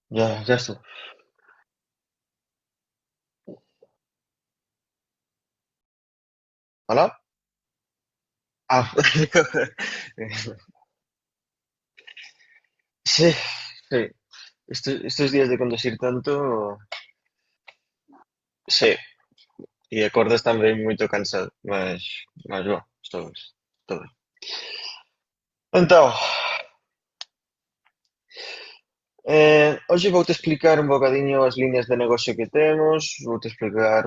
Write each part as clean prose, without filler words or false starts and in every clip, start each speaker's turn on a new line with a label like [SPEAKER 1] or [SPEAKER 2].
[SPEAKER 1] Ya está. ¿Hola? Ah, sí, sí. Estos días de conducir tanto, sí. E acordas tamén moito cansado, mas bo, estou ben. Entón, hoxe vou-te explicar un bocadiño as liñas de negocio que temos, vou-te explicar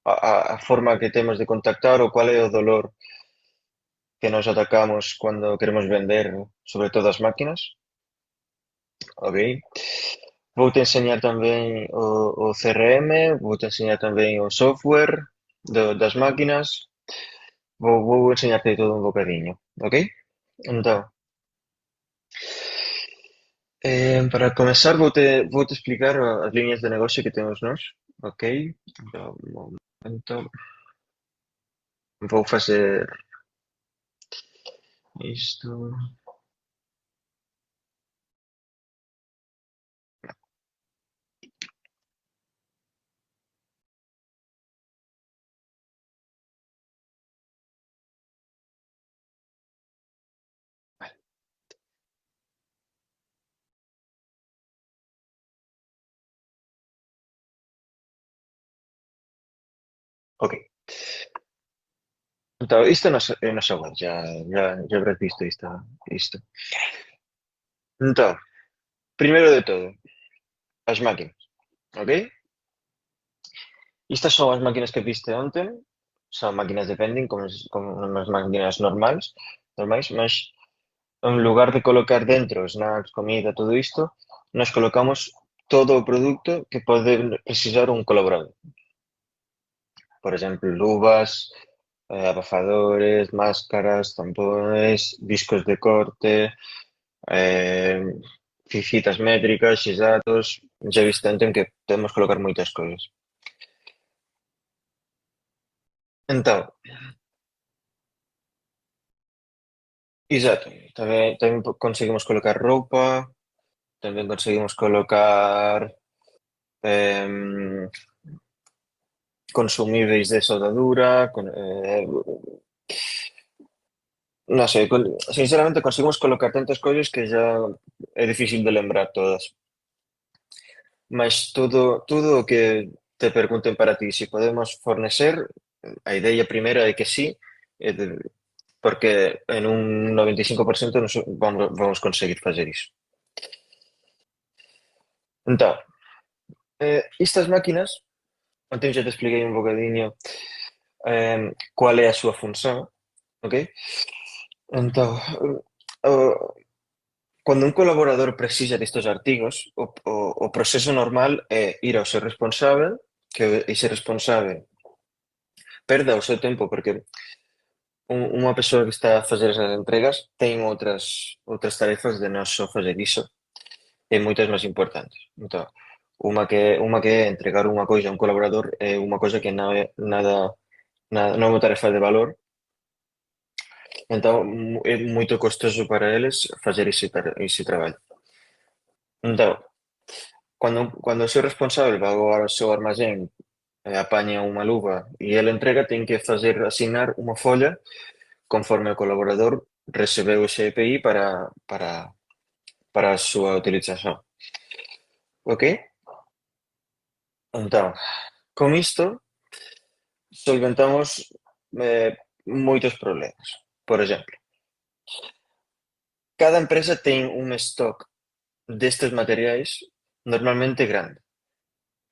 [SPEAKER 1] a forma que temos de contactar ou cual é o dolor que nos atacamos cando queremos vender, sobre todo as máquinas, ok? Vou-te enseñar tamén o CRM, vou-te enseñar tamén o software das máquinas, vou enseñarte todo un bocadiño, ok? Entón, para comezar vou-te explicar as liñas de negocio que temos nós, ok? Entón, un momento, vou facer isto, ok. Entón, isto é nosa web, já habrás visto isto. Entón, primeiro de todo, as máquinas, ok? Estas son as máquinas que viste onte, son máquinas de vending, como unhas máquinas normais, mas en lugar de colocar dentro snacks, comida, todo isto, nos colocamos todo o produto que pode precisar un colaborador. Por exemplo, luvas, abafadores, máscaras, tampones, discos de corte, eh, fitas métricas, x-datos, já viste en que podemos colocar moitas cousas. Entón, exacto, tamén conseguimos colocar roupa, tamén conseguimos colocar em, consumíveis de soldadura, non sei, sinceramente conseguimos colocar tantas cousas que xa é difícil de lembrar todas. Mas todo o que te pregunten para ti si podemos fornecer, a ideia primeira é que sí, porque en un 95% vamos conseguir facer iso. Entón, estas máquinas, antes xa te expliquei un bocadiño cual é a súa función, ok? Entón, cando un colaborador precisa destes artigos, o proceso normal é ir ao seu responsável, que ese responsável perda o seu tempo, porque unha persoa que está a fazer esas entregas ten outras tarefas de non só fazer iso, e moitas máis importantes. Entón, unha que é entregar unha coisa a un colaborador é unha coisa que non é non é unha tarefa de valor, entón é moito costoso para eles facer ese traballo. Entón, cando o seu responsável vai ao seu armazén e apaña unha luva e ele entrega, ten que fazer asignar unha folla conforme o colaborador recebeu ese EPI para a súa utilización. Ok? Entón, con isto solventamos moitos problemas. Por exemplo, cada empresa ten un stock destes materiais normalmente grande,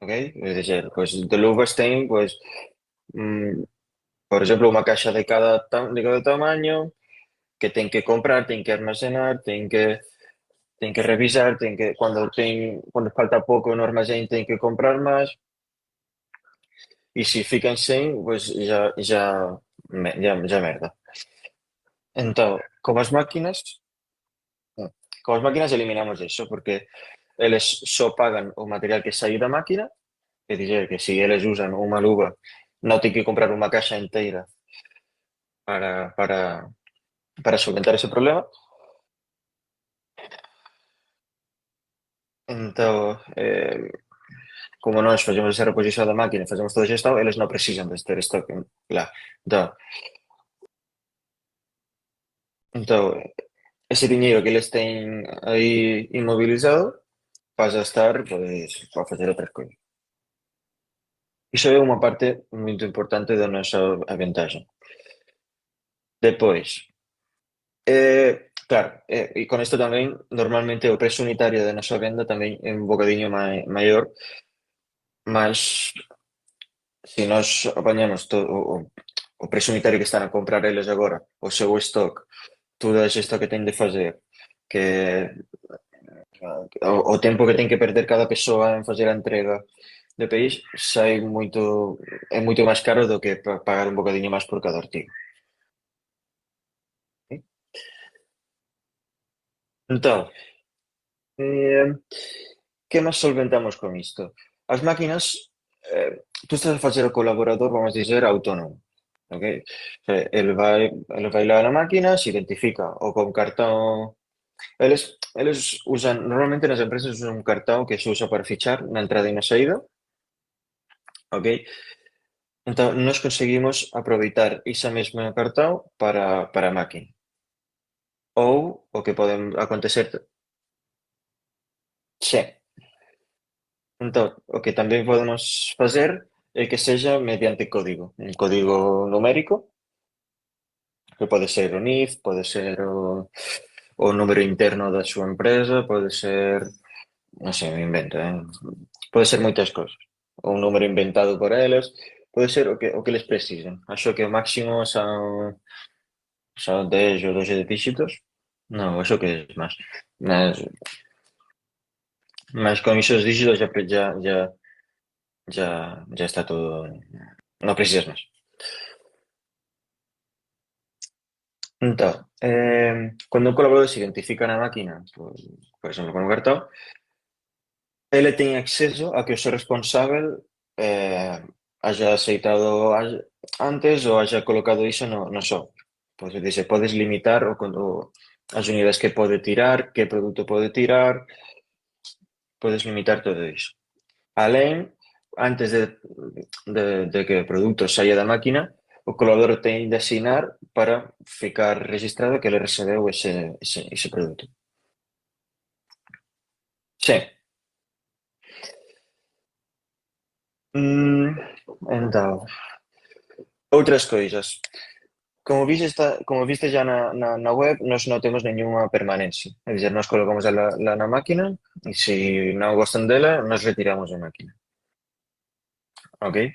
[SPEAKER 1] ok? É dizer, pois de luvas ten, pois, mm, por exemplo, unha caixa de cada tamaño que ten que comprar, ten que almacenar, ten que revisar, cando falta pouco no armazén ten que comprar máis, e se fican sen, pois já merda. Entón, como as máquinas eliminamos iso, porque eles só pagan o material que sae da máquina, é dizer, que se eles usan unha luva, non ten que comprar unha caixa inteira para solventar ese problema. Entón, como nós facemos esa reposición da máquina e facemos todo o xestão, eles non precisan de ter stock lá. Entón, ese diñeiro que eles teñen aí inmobilizado pasa a estar, pois, para facer outras cousas. Iso é unha parte moito importante da nosa ventaxa. Depois, claro, e con isto tamén, normalmente o prezo unitario da nosa venda tamén é un bocadiño maior, mas se nós apañamos todo o prezo unitario que están a comprar eles agora, o seu stock, toda a xesta que ten de fazer, que o tempo que ten que perder cada persoa en facer a entrega de país, sai moito, é moito máis caro do que pagar un bocadiño máis por cada artigo. Entón, eh, que máis solventamos con isto? As máquinas, tú estás a facer o colaborador, vamos dizer, autónomo, ok? Ele vai lá na máquina, se identifica ou con cartón. Eles usan, normalmente nas empresas usan un cartón que se usa para fichar na entrada e na saída, ok? Entón, nós conseguimos aproveitar esa mesma cartón para a máquina. Ou o que pode acontecer, sí. Entón, o que tamén podemos facer é que sexa mediante código, un código numérico, que pode ser o NIF, pode ser o número interno da súa empresa, pode ser, non sei, me invento, pode ser moitas cousas. Ou un número inventado por eles, pode ser o que eles precisen. Acho que o máximo son 10 ou 12 dígitos. Non, acho que é máis. Mas con esos dígitos ya está todo. No precisas máis. Entón, cando un colaborador se identifica na máquina, por exemplo, con un cartón, ele ten acceso a que o seu responsável haya aceitado antes ou haya colocado iso no software. Pois dice, podes limitar as unidades que pode tirar, que produto pode tirar, podes limitar todo iso. Alén, antes de que o produto saia da máquina, o colaborador ten de asinar para ficar registrado que ele recebeu ese produto. Sí. Entón, outras coisas. Como viste ya na web, nós non temos nenhuma permanencia. É dizer, nós colocamos ela na máquina e se non gostan dela, nós retiramos a máquina. Ok?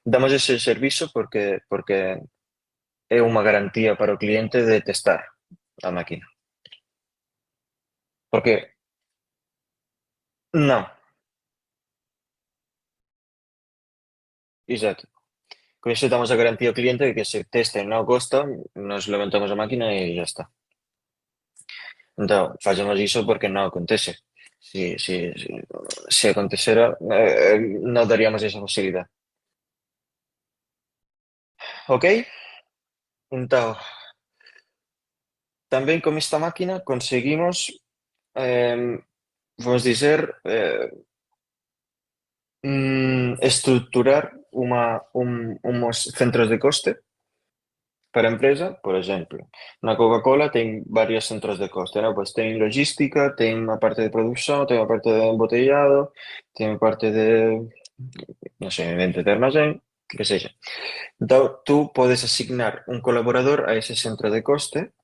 [SPEAKER 1] Damos ese servizo porque é unha garantía para o cliente de testar a máquina. Porque non, exacto. Con iso damos a garantía ao cliente de que se testa e non gosta, nos levantamos a máquina e ya está. Entón, facemos iso porque non acontece. Se acontecera, non daríamos esa posibilidad. Ok? Entón, tamén con esta máquina conseguimos, vamos dizer, estructurar uns centros de coste para a empresa. Por exemplo, na Coca-Cola ten varios centros de coste, ¿no? Pois ten logística, ten a parte de produción, ten a parte de embotellado, ten a parte de, non sei, de armazén, que sexa. Entón, tú podes asignar un colaborador a ese centro de coste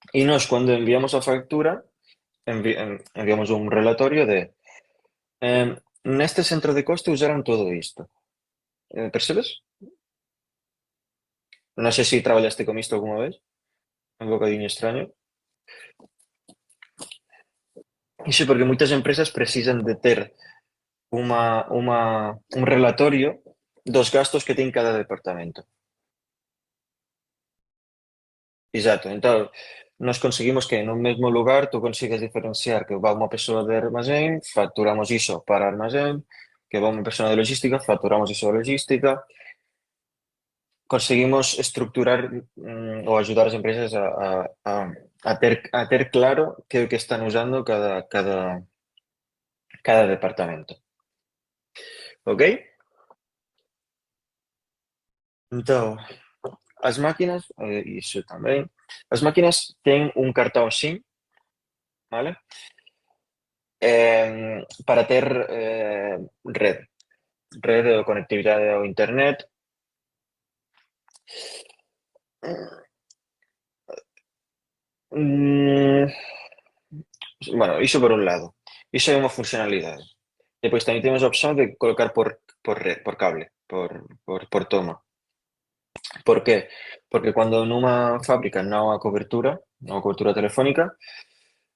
[SPEAKER 1] e nós, cando enviamos a factura, enviamos un relatorio de neste centro de coste usaron todo isto. Percebes? Non sei se traballaste con isto algunha vez, é un bocadiño extraño. Iso porque moitas empresas precisan de ter un relatorio dos gastos que ten cada departamento. Exacto, entón, nos conseguimos que nun mesmo lugar tú consigas diferenciar que va unha persoa de armazén, facturamos iso para armazén, que va unha persoa de logística, facturamos iso de logística. Conseguimos estructurar ou ajudar as empresas a ter claro que é o que están usando cada cada departamento. Ok? Então, as máquinas, iso tamén, as máquinas ten un cartón SIM, vale? Para ter rede ou conectividade ao internet. Mm, bueno, iso por un lado. Iso é unha funcionalidade. Depois tamén temos a opción de colocar por cable, por toma. Por qué? Porque cando nunha fábrica non hai cobertura telefónica,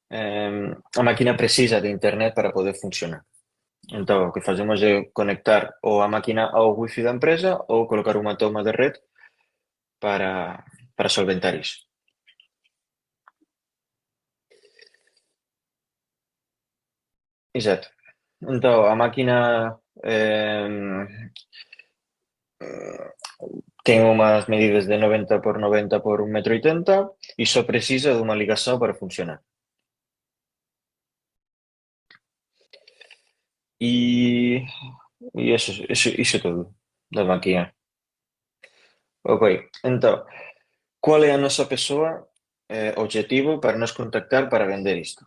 [SPEAKER 1] a máquina precisa de internet para poder funcionar. Entón, o que facemos é conectar ou a máquina ao wifi da empresa ou colocar unha toma de red para solventar iso. Exacto. Entón, a máquina ten unhas medidas de 90 por 90 por 1,80 m e só precisa dunha ligación para funcionar. E iso é todo da máquina. Ok, entón, cal é a nosa persoa obxectivo para nos contactar para vender isto?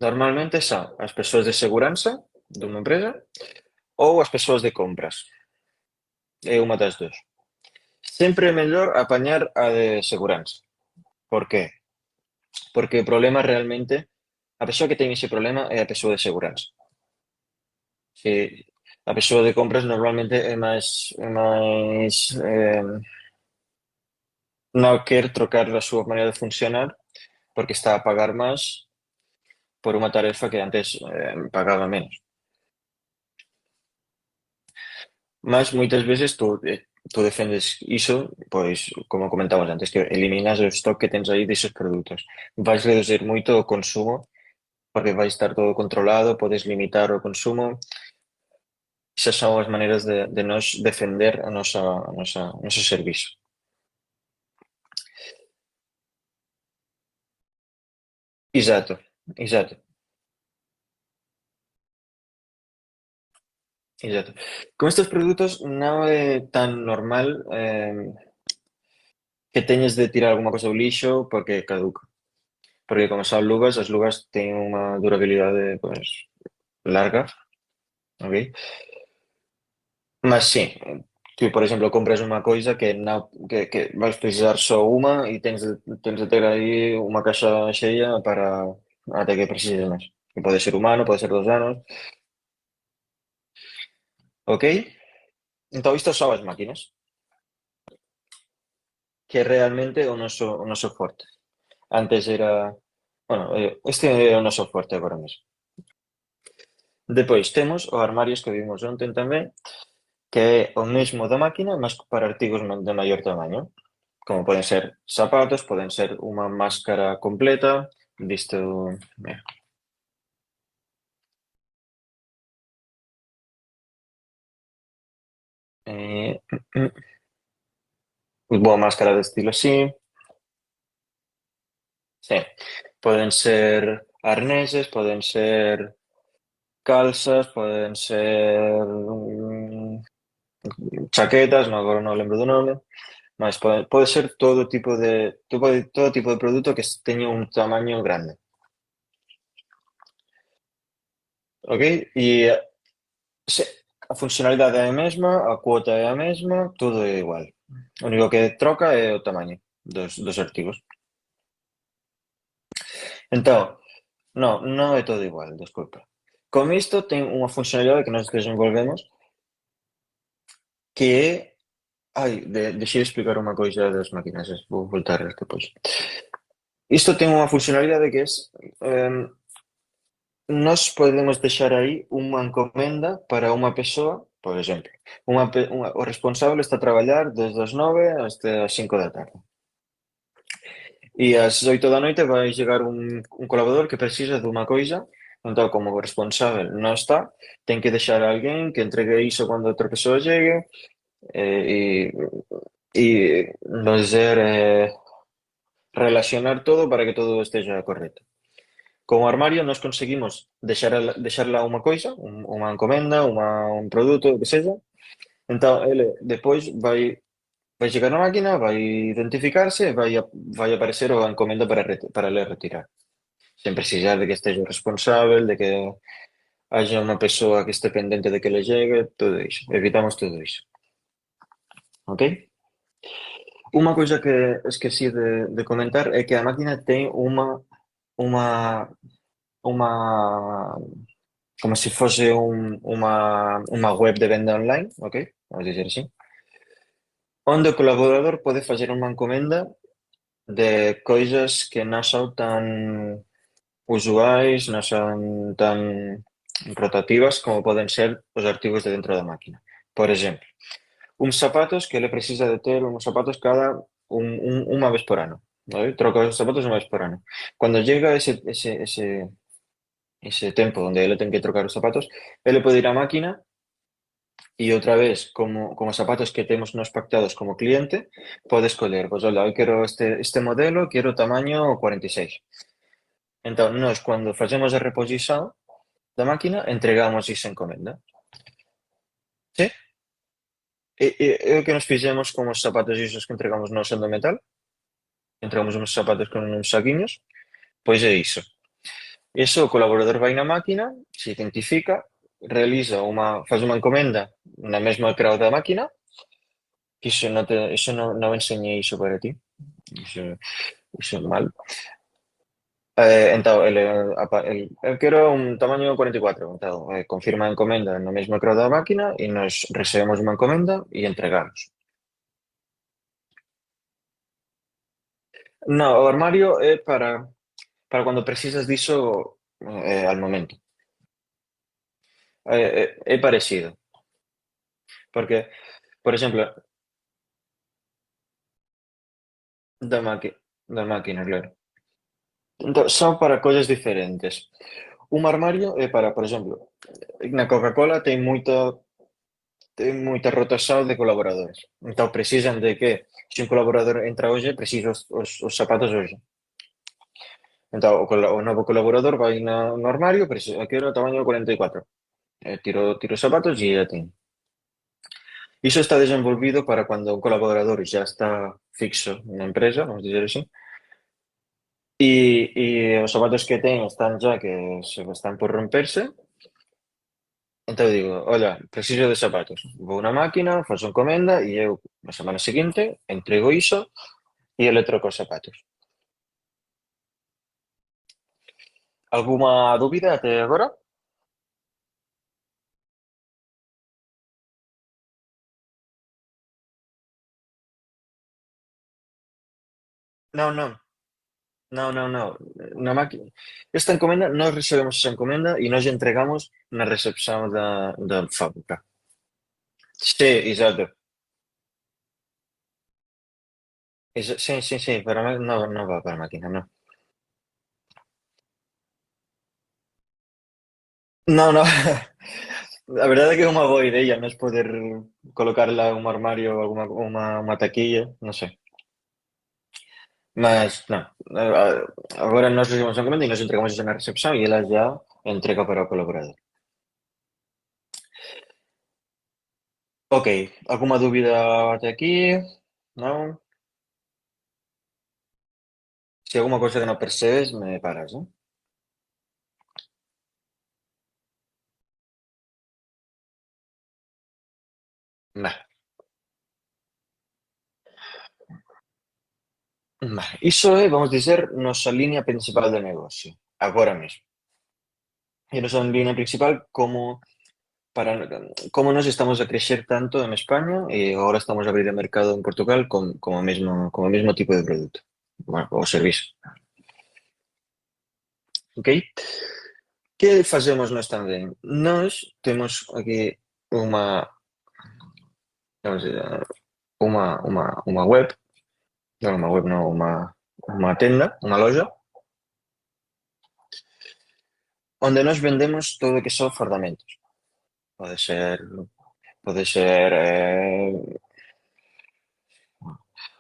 [SPEAKER 1] Normalmente son as persoas de seguranza dunha empresa ou as persoas de compras. É unha das dúas. Sempre é mellor apañar a de seguranza. Por qué? Porque o problema realmente, a persoa que ten ese problema é a persoa de seguranza. Se a persoa de compras normalmente non quer trocar a súa maneira de funcionar porque está a pagar máis por unha tarefa que antes pagaba menos. Mas moitas veces tú defendes iso, pois, como comentamos antes, que eliminas o stock que tens aí deses produtos. Vais reducir moito o consumo porque vai estar todo controlado, podes limitar o consumo. Esas son as maneiras de nos defender o noso servizo. Exato, exato, exato. Con estes produtos non é tan normal que teñes de tirar algunha cosa ao lixo porque caduca. Porque como son lugas, as lugas teñen unha durabilidade pois, larga, ok? Mas sí, ti, por exemplo, compras unha coisa que vais precisar só unha e tens de ter aí unha caixa xeia para até que precises máis. Que pode ser humano, pode ser 2 anos, ok? Entón, isto son as máquinas, que é realmente o noso forte. Antes era, bueno, este é o noso forte agora mesmo. Depois temos o armarios que vimos ontem tamén, que é o mesmo da máquina, mas para artigos de maior tamaño, como poden ser zapatos, poden ser unha máscara completa, disto, mira, eh, boa máscara de estilo así, sí, poden ser arneses, poden ser calzas, poden ser chaquetas, agora non lembro do nome, mas pode ser todo tipo de produto que teña un tamaño grande. Ok? E se, a funcionalidade é a mesma, a cuota é a mesma, todo é igual. O único que troca é o tamaño dos artigos. Entón, non é todo igual, desculpa. Con isto ten unha funcionalidade que nós desenvolvemos que é. Ai, deixei de explicar unha coisa das máquinas, vou voltar depois. Isto ten unha funcionalidade que é nós podemos deixar aí unha encomenda para unha persoa, por exemplo, o responsable está a traballar desde as 9 hasta as 5 da tarde. E ás 8 da noite vai chegar un colaborador que precisa dunha coisa, entón como o responsável non está, ten que deixar a alguén que entregue iso cando outra persoa chegue e nos dizer relacionar todo para que todo esteja correcto. Con o armario nós conseguimos deixar lá unha coisa, unha encomenda, un produto, o que sexa. Entón, ele despois vai chegar na máquina, vai identificarse e vai aparecer a encomenda para ele retirar. Sen precisar de que esteja o responsável, de que haya unha persoa que este pendente de que le llegue, todo iso. Evitamos todo iso. Ok? Unha coisa que esqueci de comentar é que a máquina ten unha, unha como se fose unha web de venda online, ok? Vamos dizer así. Onde o colaborador pode facer unha encomenda de coisas que non son tan usuais, non son tan rotativas como poden ser os artigos de dentro da máquina. Por exemplo, uns zapatos que ele precisa de ter uns zapatos cada unha vez por ano. ¿Vale? Troca os zapatos unha vez por ano. Cando llega ese tempo onde ele ten que trocar os zapatos, ele pode ir á máquina e outra vez, como os zapatos que temos nos pactados como cliente, pode escoller, pois, olha, eu quero este modelo, quero tamaño 46. Entón, nós, cando facemos a reposición da máquina, entregamos esa encomenda. Sí? E o que nos fixemos con os zapatos isos que entregamos nós en do metal, entregamos uns zapatos con uns saquiños, pois é iso. Iso, o colaborador vai na máquina, se identifica, faz unha encomenda na mesma crowd da máquina, que iso non enseñei iso para ti, iso é mal. Entón, eu quero un tamaño 44, entón, confirma a encomenda no mesmo crowd da máquina e nos recebemos unha encomenda e entregamos. No, o armario é para cando precisas diso al momento. É parecido, porque, por exemplo, da maqui da máquina, claro. Entón, son para cousas diferentes. Un armario é para, por exemplo, na Coca-Cola ten moita rotación de colaboradores. Entón precisan de que se un colaborador entra hoxe, precisa os zapatos hoxe. Entón o novo colaborador vai no armario, quero o tamaño 44. Tiro os zapatos e ya ten. Iso está desenvolvido para cando un colaborador xa está fixo na empresa, vamos dizer así, e os zapatos que ten están xa que se están por romperse. Entón digo, olha, preciso de zapatos. Vou na máquina, faço encomenda e eu, na semana seguinte, entrego iso e ele troca os zapatos. Algunha dúbida até agora? Non, non, non, non, non. Na máquina. Esta encomenda, nós recebemos esa encomenda e nós entregamos na recepción da fábrica. Sí, exato. Sí, sí, sí, para non va para a máquina, non. Non, non. A verdade é que é unha boa idea nos poder colocarla un armario ou unha taquilla, non sei. Mas, non, agora nós recibimos a encomenda e nos entregamos iso na recepción e ela já entrega para o colaborador. Ok, algunha dúbida até aquí? Non? Se algunha cousa que non percebes, me paras, non? Vale, vale. Iso é, vamos dizer, nosa liña principal de negocio, agora mesmo. E nosa liña principal para como nós estamos a crecer tanto en España e agora estamos a abrir o mercado en Portugal como o mesmo tipo de produto, bueno, o servizo, ok? Que facemos nós tamén? Nós temos aquí unha, vamos dizer, unha web, non unha web, non, unha tenda, unha loja, onde nós vendemos todo o que son fardamentos. Pode ser, pode ser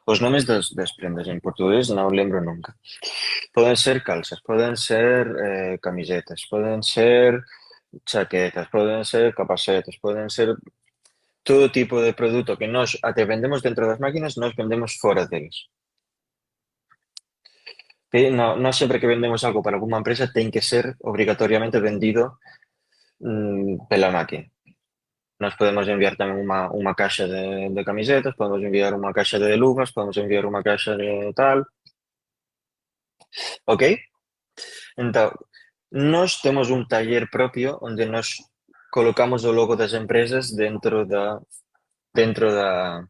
[SPEAKER 1] Os nomes das prendas en portugués non lembro nunca. Poden ser calzas, poden ser camisetas, poden ser chaquetas, poden ser capacetes, poden ser todo tipo de produto que nós até vendemos dentro das máquinas, nós vendemos fora deles. Que non sempre que vendemos algo para alguma empresa ten que ser obrigatoriamente vendido pela máquina. Nós podemos enviar tamén unha caixa de camisetas, podemos enviar unha caixa de luvas, podemos enviar unha caixa de tal, ok? Entón, nós temos un taller propio onde nós colocamos o logo das empresas dentro da dentro da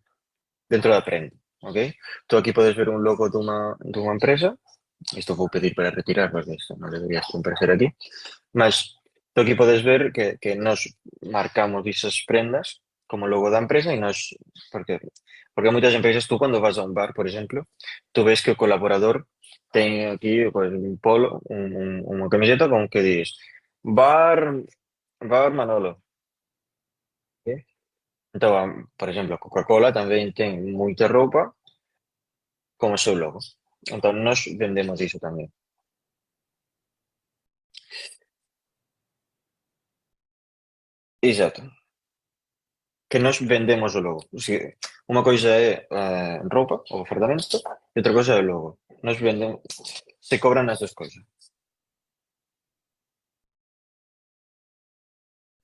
[SPEAKER 1] prenda, ok? Tú aquí podes ver un logo dunha empresa, isto vou pedir para retirar porque isto non debería comparecer aquí, mas tú aquí podes ver que nós marcamos esas prendas como logo da empresa e nós, porque moitas empresas tú cando vas a un bar, por exemplo, tú ves que o colaborador ten aquí pues, un polo, unha camiseta con que dis Bar, Bar Manolo. ¿Sí? Entón, por exemplo, Coca-Cola tamén ten moita roupa con o seu logo. Entón, nós vendemos iso tamén. Exacto. Que nós vendemos o logo. O sea, unha coisa é roupa ou fardamento e outra coisa é o logo. Nós vendemos, se cobran as dos cousas.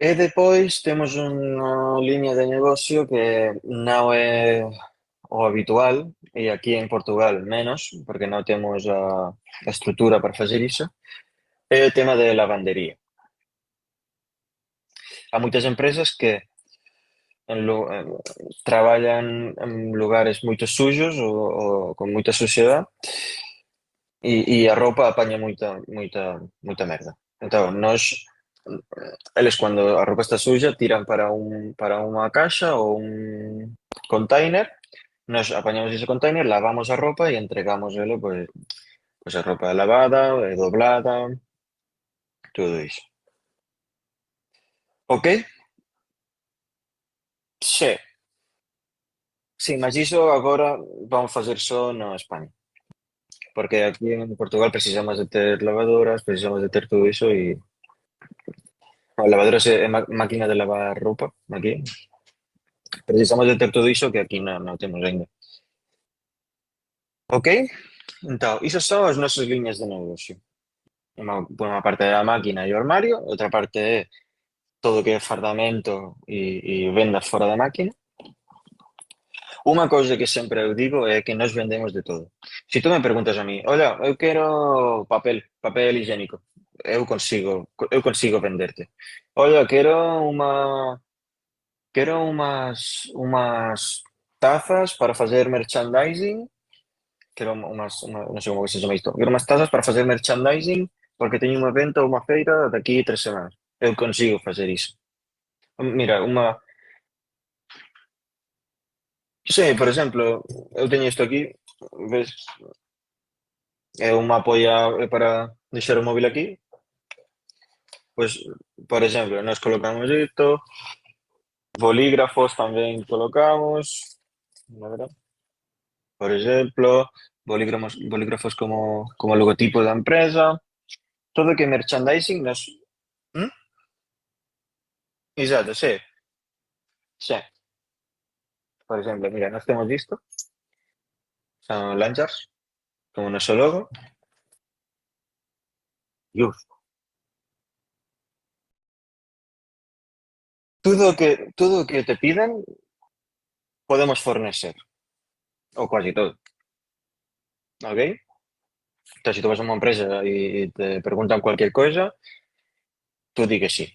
[SPEAKER 1] E depois temos unha liña de negocio que non é o habitual, e aquí en Portugal menos, porque non temos a estrutura para facer iso, é o tema de lavandería. Há moitas empresas que traballan en lugares moito suyos ou con moita suciedade e a roupa apaña moita merda. Entón, eles cando a roupa está suja tiran para unha caixa ou un container, nós apañamos ese container, lavamos a roupa e entregamos ele, pois a roupa lavada, doblada, todo iso. Ok? Sí, sí, mas iso agora vamos facer só na España. Porque aquí en Portugal precisamos de ter lavadoras, precisamos de ter todo iso e lavadoras é máquina de lavar roupa aquí. Precisamos de ter todo iso que aquí non temos ainda. Ok? Entón, iso son as nosas liñas de negocio. Unha parte é a máquina e o armario, outra parte é todo o que é fardamento e vendas fora da máquina. Unha cousa que sempre eu digo é que nós vendemos de todo. Se tú me preguntas a mí, olha, eu quero papel higiénico, eu consigo venderte. Olha, quero unhas tazas para facer merchandising, non sei como que se chama isto, quero unhas tazas para facer merchandising porque teño un evento ou unha feira daqui 3 semanas. Eu consigo facer iso. Mira, sí, por exemplo, eu teño isto aquí, ves, é unha apoia para deixar o móvil aquí, pois, por exemplo, nós colocamos isto, bolígrafos tamén colocamos, a ver, por exemplo, bolígrafos como logotipo da empresa, todo que é merchandising, nos... ¿Mm? Exacto, sí, sí. Por exemplo, mira, nós temos isto, son lanchas, como o noso logo, e tudo o que te pidan podemos fornecer, ou quasi todo, ok? Entón, se tú vas a unha empresa e te preguntan cualquier coisa, tú di que sí.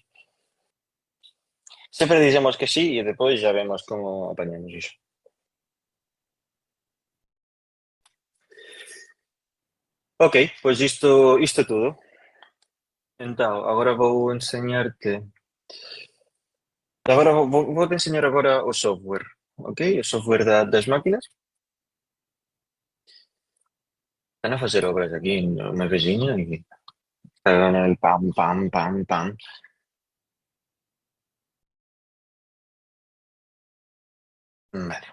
[SPEAKER 1] Sempre dicemos que sí e depois ya vemos como apañamos iso. Ok, pois isto é todo. Entón, agora vou enseñarte. Agora vou te enseñar agora o software, ok? O software das máquinas. Están a facer obras aquí no meu veciño e están el pam, pam, pam, pam. Vale.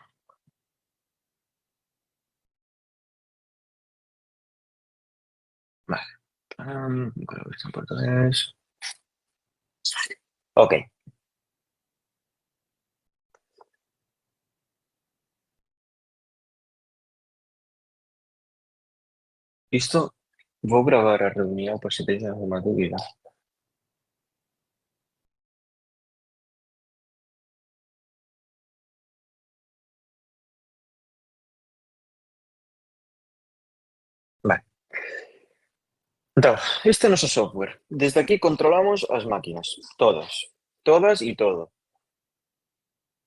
[SPEAKER 1] Vale. Creo que está en portugués. Ok. Isto vou gravar a reunión por se teñen alguma dúbida. Vale. Entón, este é o noso software. Desde aquí controlamos as máquinas, todas. Todas e todo.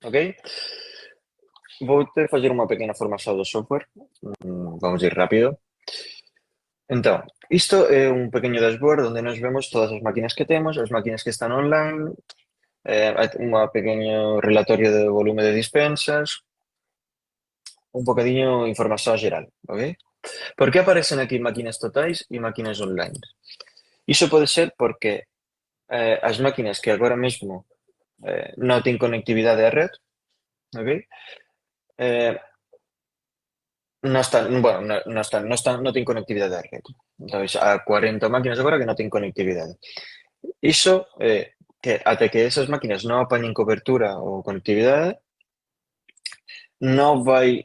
[SPEAKER 1] Ok? Vou ter facer unha pequena formación do software. Vamos ir rápido. Entón, isto é un pequeño dashboard onde nos vemos todas as máquinas que temos, as máquinas que están online, hai unha pequeño relatorio de volume de dispensas, un bocadiño información xeral, ok? Por que aparecen aquí máquinas totais e máquinas online? Iso pode ser porque as máquinas que agora mesmo non ten conectividade á red, ok? Eh, non están, bueno, non ten conectividade á red. Entón, a 40 máquinas agora que non ten conectividade. Iso que até que esas máquinas non apañen cobertura ou conectividade, non vai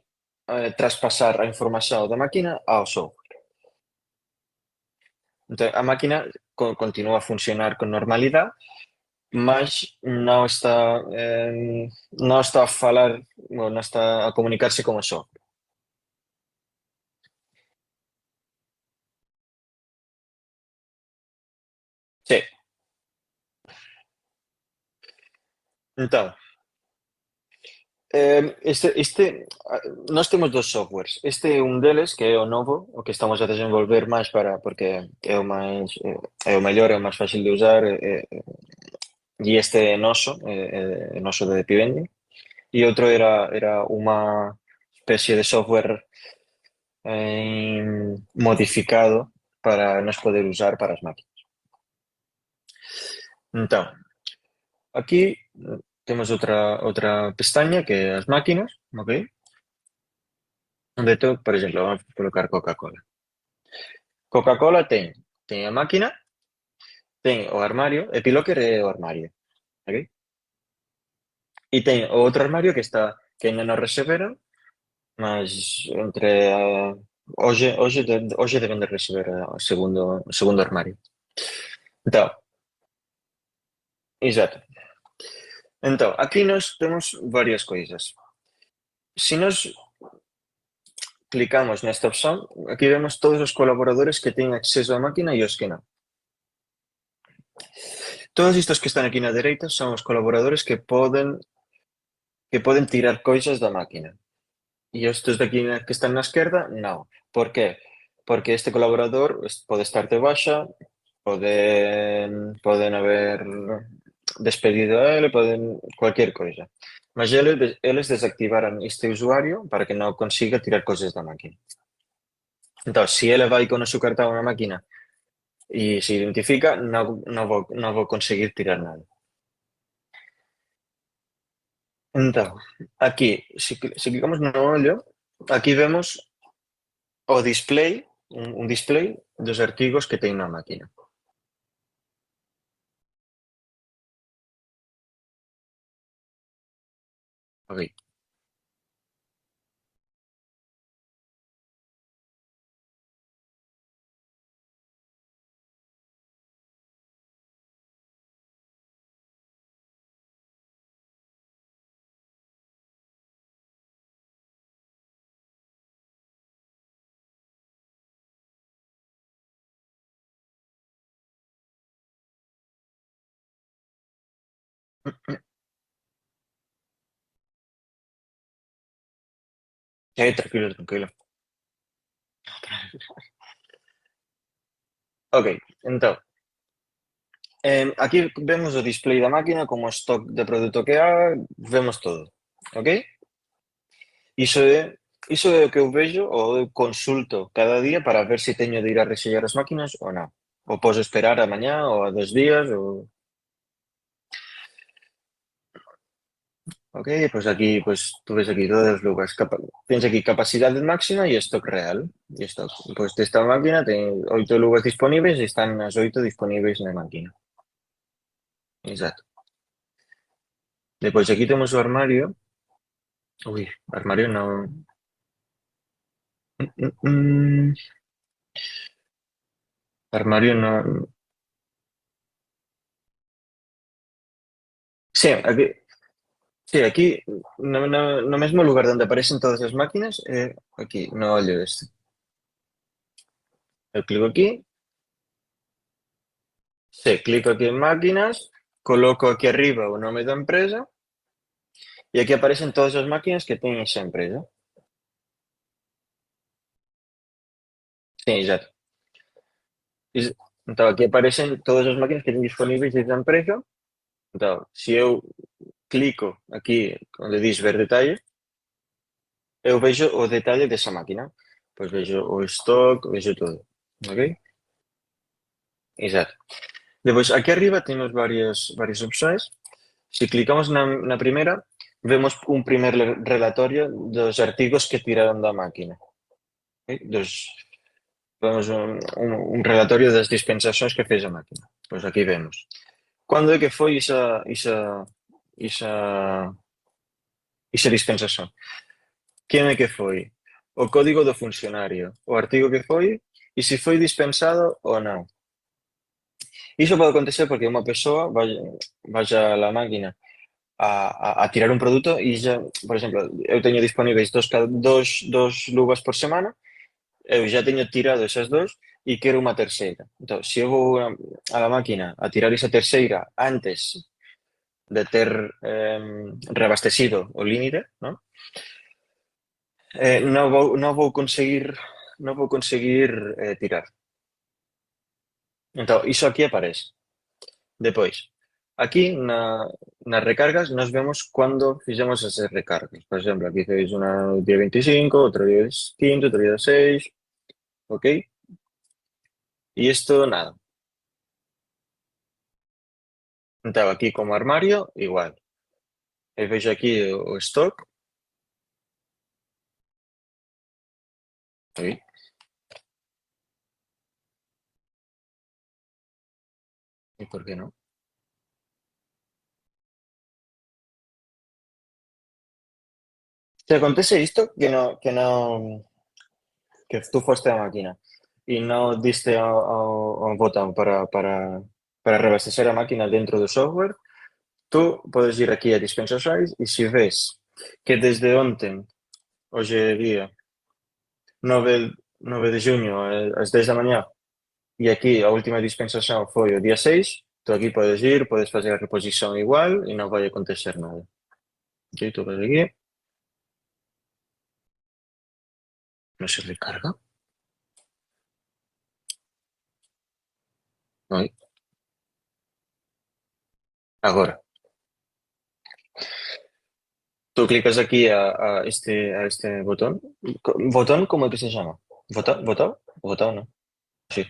[SPEAKER 1] traspasar a información da máquina ao software. Entón, a máquina continúa a funcionar con normalidade, mas non está a falar, non está a comunicarse con o software. Sí. Entón, nós temos dos softwares. Este é un deles que é o novo, o que estamos a desenvolver máis porque é o máis é o mellor, é o máis fácil de usar, e este é noso, é noso de Pivendi. E outro era unha especie de software modificado para nos poder usar para as máquinas. Entón, aquí temos outra pestaña que é as máquinas, ok? Onde por exemplo, vamos colocar Coca-Cola. Coca-Cola ten a máquina, ten o armario, e Pilocker é o armario, ok? E ten o outro armario que ainda non reciberon, mas entre hoxe deben de receber o segundo armario. Entón, exacto. Entón, aquí nós temos varias coisas. Se nos clicamos nesta opción, aquí vemos todos os colaboradores que teñen acceso á máquina e os que non. Todos estes que están aquí na dereita son os colaboradores que poden tirar coisas da máquina. E estes de aquí que están na esquerda, non. Por que? Porque este colaborador pode estar de baixa, poden haber despedido a ele, poden cualquier coisa. Mas eles desactivaran este usuario para que non consiga tirar cousas da máquina. Entón, se ele vai con o seu cartão na máquina e se identifica, non vou conseguir tirar nada. Entón, aquí, se clicamos no ollo, aquí vemos o display, un display dos artigos que ten na máquina. Ok. Tranquilo, tranquilo. Ok, entón, aquí vemos o display da máquina, como stock de produto que há, vemos todo, ok? Iso é o que eu vexo ou eu consulto cada día para ver se teño de ir a resellar as máquinas ou non. Ou posso esperar a mañá ou a 2 días ou... Ok, pues aquí, pues tú ves aquí todos los lugares. Tienes aquí capacidad máxima y stock real. Y stock. Pues de esta máquina tienes 8 lugares disponibles y están las 8 disponibles en la máquina. Exacto. Después aquí tenemos su armario. Uy, armario no. Mm. Armario no. Sí, aquí, sí, aquí, no mismo lugar donde aparecen todas las máquinas, aquí, no ollo este. Yo clico aquí, sí, clico aquí en máquinas, coloco aquí arriba o nombre de empresa y aquí aparecen todas las máquinas que tiene esa empresa. Sí, exacto. Y- Entonces, aquí aparecen todas las máquinas que tienen disponibles esa empresa. Entonces, si yo clico aquí donde dice ver detalle, eu vexo o detalle desa máquina. Pois vexo o stock, vexo todo. Ok? Exacto. Despois, aquí arriba temos varias opções. Se clicamos na primeira, vemos un primer relatorio dos artigos que tiraron da máquina. Ok? Vemos un relatorio das dispensacións que fez a máquina. Pois aquí vemos. Cando é que foi esa dispensación? Quen é que foi? O código do funcionario, o artigo que foi e se foi dispensado ou non. Iso pode acontecer porque unha persoa vaya a la máquina a tirar un produto e xa, por exemplo, eu teño disponíveis dos luvas por semana, eu xa teño tirado esas dos e quero unha terceira. Entón, se eu vou a la máquina a tirar esa terceira antes de ter reabastecido o límite, ¿no? Non vou conseguir tirar. Entón, iso aquí aparece. Depois, aquí nas recargas nos vemos cando fixemos esas recargas. Por exemplo, aquí tenéis unha día 25, outro día 15, outro día 6, ok? E isto nada. Entón, aquí como armario, igual. E vexo aquí o stock. Ok. E por que non? Se acontece isto, que tú foste a máquina e non diste ao botón para reabastecer a máquina dentro do software, tú podes ir aquí a dispensações e se ves que desde onten, hoxe é día 9, 9 de xuño ás 10 da mañá e aquí a última dispensación foi o día 6, tú aquí podes ir, podes facer a reposición igual e non vai acontecer nada. Ok, tú vas aquí, non se recarga, non? Agora, tú clicas aquí a este botón. ¿Botón cómo es que se llama? ¿Botón? ¿Botón? ¿Botón no? Sí.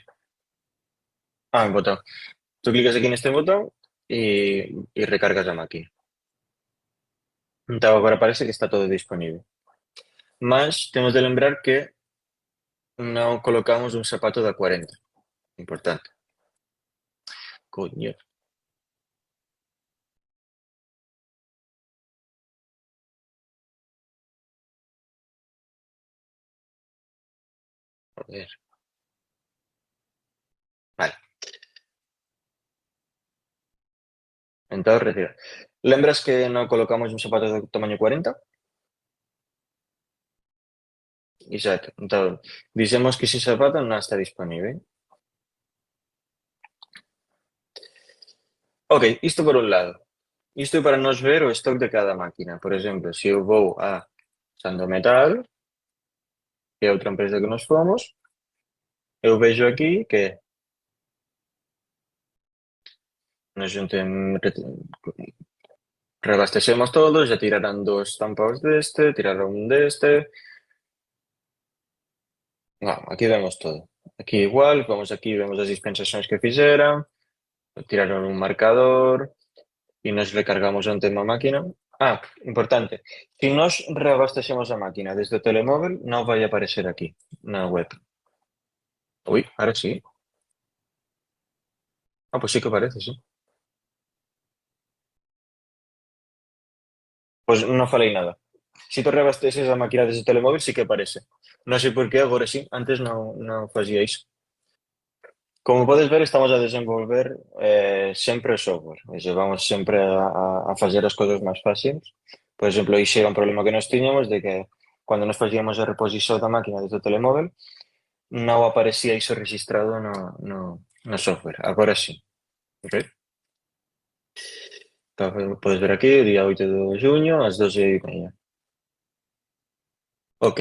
[SPEAKER 1] Ah, botón. Tú clicas aquí en este botón y recargas la máquina. Entonces, ahora parece que está todo disponible. Más, tenemos de lembrar que no colocamos un zapato de 40. Importante. Coño. Joder. Vale. Entonces, retira. ¿Lembras que no colocamos un zapato de tamaño 40? Exacto. Entonces, decimos que ese zapato no está disponible. Ok, isto por un lado. Isto é para nos ver o stock de cada máquina. Por exemplo, se eu vou a Sandometal, que é outra empresa que nos fomos, eu vexo aquí que nos reabastecemos todos, ya tiraran dos tampaos deste, tiraron un deste. No, aquí vemos todo. Aquí igual, vamos aquí, vemos as dispensacións que fixeran, tiraron un marcador e nos recargamos onte na máquina. Importante. Si nós reabastecemos a máquina desde o telemóvil, non vai aparecer aquí na web. Ui, ahora sí. Pues sí que aparece, sí. Pues non falei nada. Si tú reabasteces a máquina desde o telemóvil, sí que aparece. Non sei por qué, agora sí. Antes non facía iso. Como podes ver, estamos a desenvolver sempre o software. E se vamos sempre a facer as cousas máis fáciles. Por exemplo, ixe era un problema que nos tiñamos de que cando nos facíamos a reposición da máquina desde o telemóvil, non aparecía iso registrado no software. Agora sí. Ok? Podes ver aquí, día 8 de xuño, ás 12:30. Ok.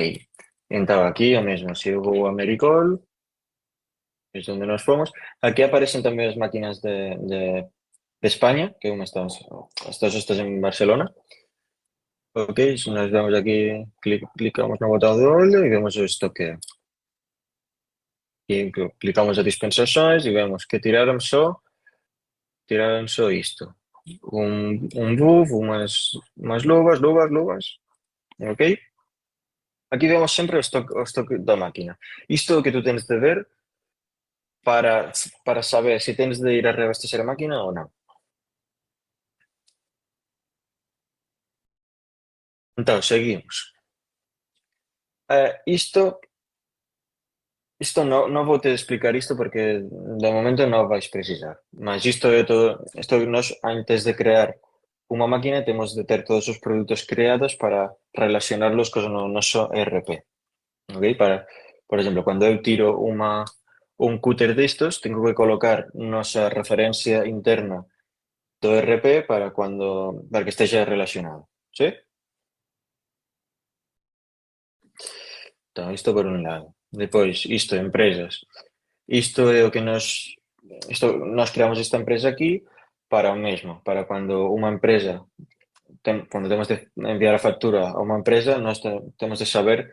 [SPEAKER 1] Entón, aquí o mesmo. Se eu vou a Americol, es onde nos fomos. Aquí aparecen tamén as máquinas de España, que unha estás en Barcelona. Ok, se nos vemos aquí, clicamos no botón do olho e vemos isto que é. E clicamos a dispensações e vemos que tiraron só isto. Un buff, unhas luvas, ok? Aquí vemos sempre o stock da máquina. Isto é o que tú tens de ver para saber se tens de ir a reabastecer a máquina ou non. Entón, seguimos. Isto non vou te explicar isto porque de momento non vais precisar. Mas isto é todo, isto nós antes de crear unha máquina temos de ter todos os produtos creados para relacionarlos co noso ERP. Ok? Por exemplo, cando eu tiro un cúter destos, tengo que colocar nosa referencia interna do ERP para que estexa relacionado. Sí? Entón, isto por un lado. Depois, isto, empresas. Isto é o que nós creamos esta empresa aquí para o mesmo, para cando unha empresa, cando temos de enviar a factura a unha empresa, nós temos de saber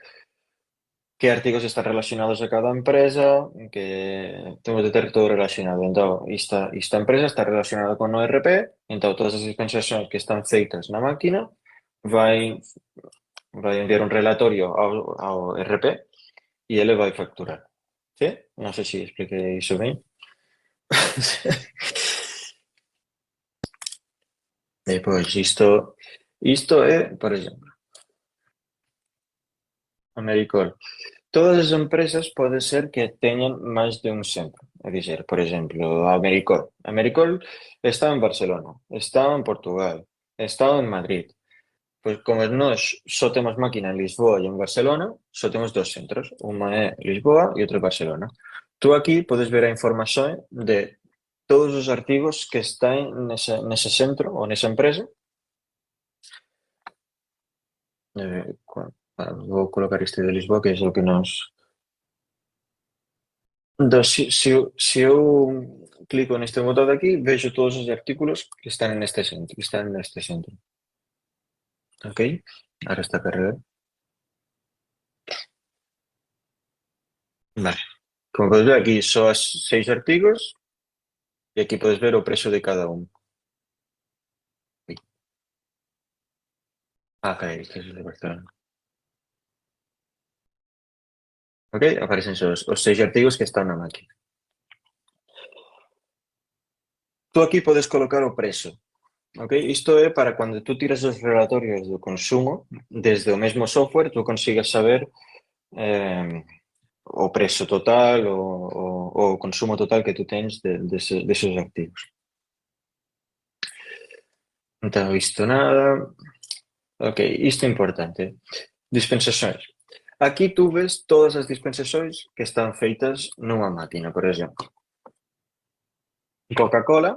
[SPEAKER 1] que artigos están relacionados a cada empresa, que temos de ter todo relacionado. Entón, esta empresa está relacionada con o ERP, entón todas as dispensacións que están feitas na máquina vai enviar un relatorio ao ERP e ele vai facturar. Sí? Non sei se expliquei iso ben. Pois isto é, por exemplo, Americol. Todas as empresas pode ser que teñan máis de un centro. É dizer, por exemplo, a Americol. Americol está en Barcelona, está en Portugal, está en Madrid. Pois como nós só temos máquina en Lisboa e en Barcelona, só temos dos centros. Unha é Lisboa e outra é Barcelona. Tú aquí podes ver a información de todos os artigos que están nese centro ou nesa empresa. Vou colocar este de Lisboa, que é o que nos... Entón, se eu clico neste botón de aquí, vexo todos os artículos que están neste centro. Ok? Ahora está carregado. Vale. Como podes ver aquí, só as 6 artigos e aquí podes ver o prezo de cada un. Carai, este é o de Barcelona. Ok? Aparecen só os 6 artigos que están na máquina. Tú aquí podes colocar o prezo. Ok? Isto é para cando tú tiras os relatorios do consumo, desde o mesmo software, tú consigas saber o prezo total, o consumo total que tú tens deses artigos. Entón, isto nada. Ok, isto é importante. Dispensacións. Aquí tú ves todas as dispensacións que están feitas nunha máquina, por exemplo. Coca-Cola,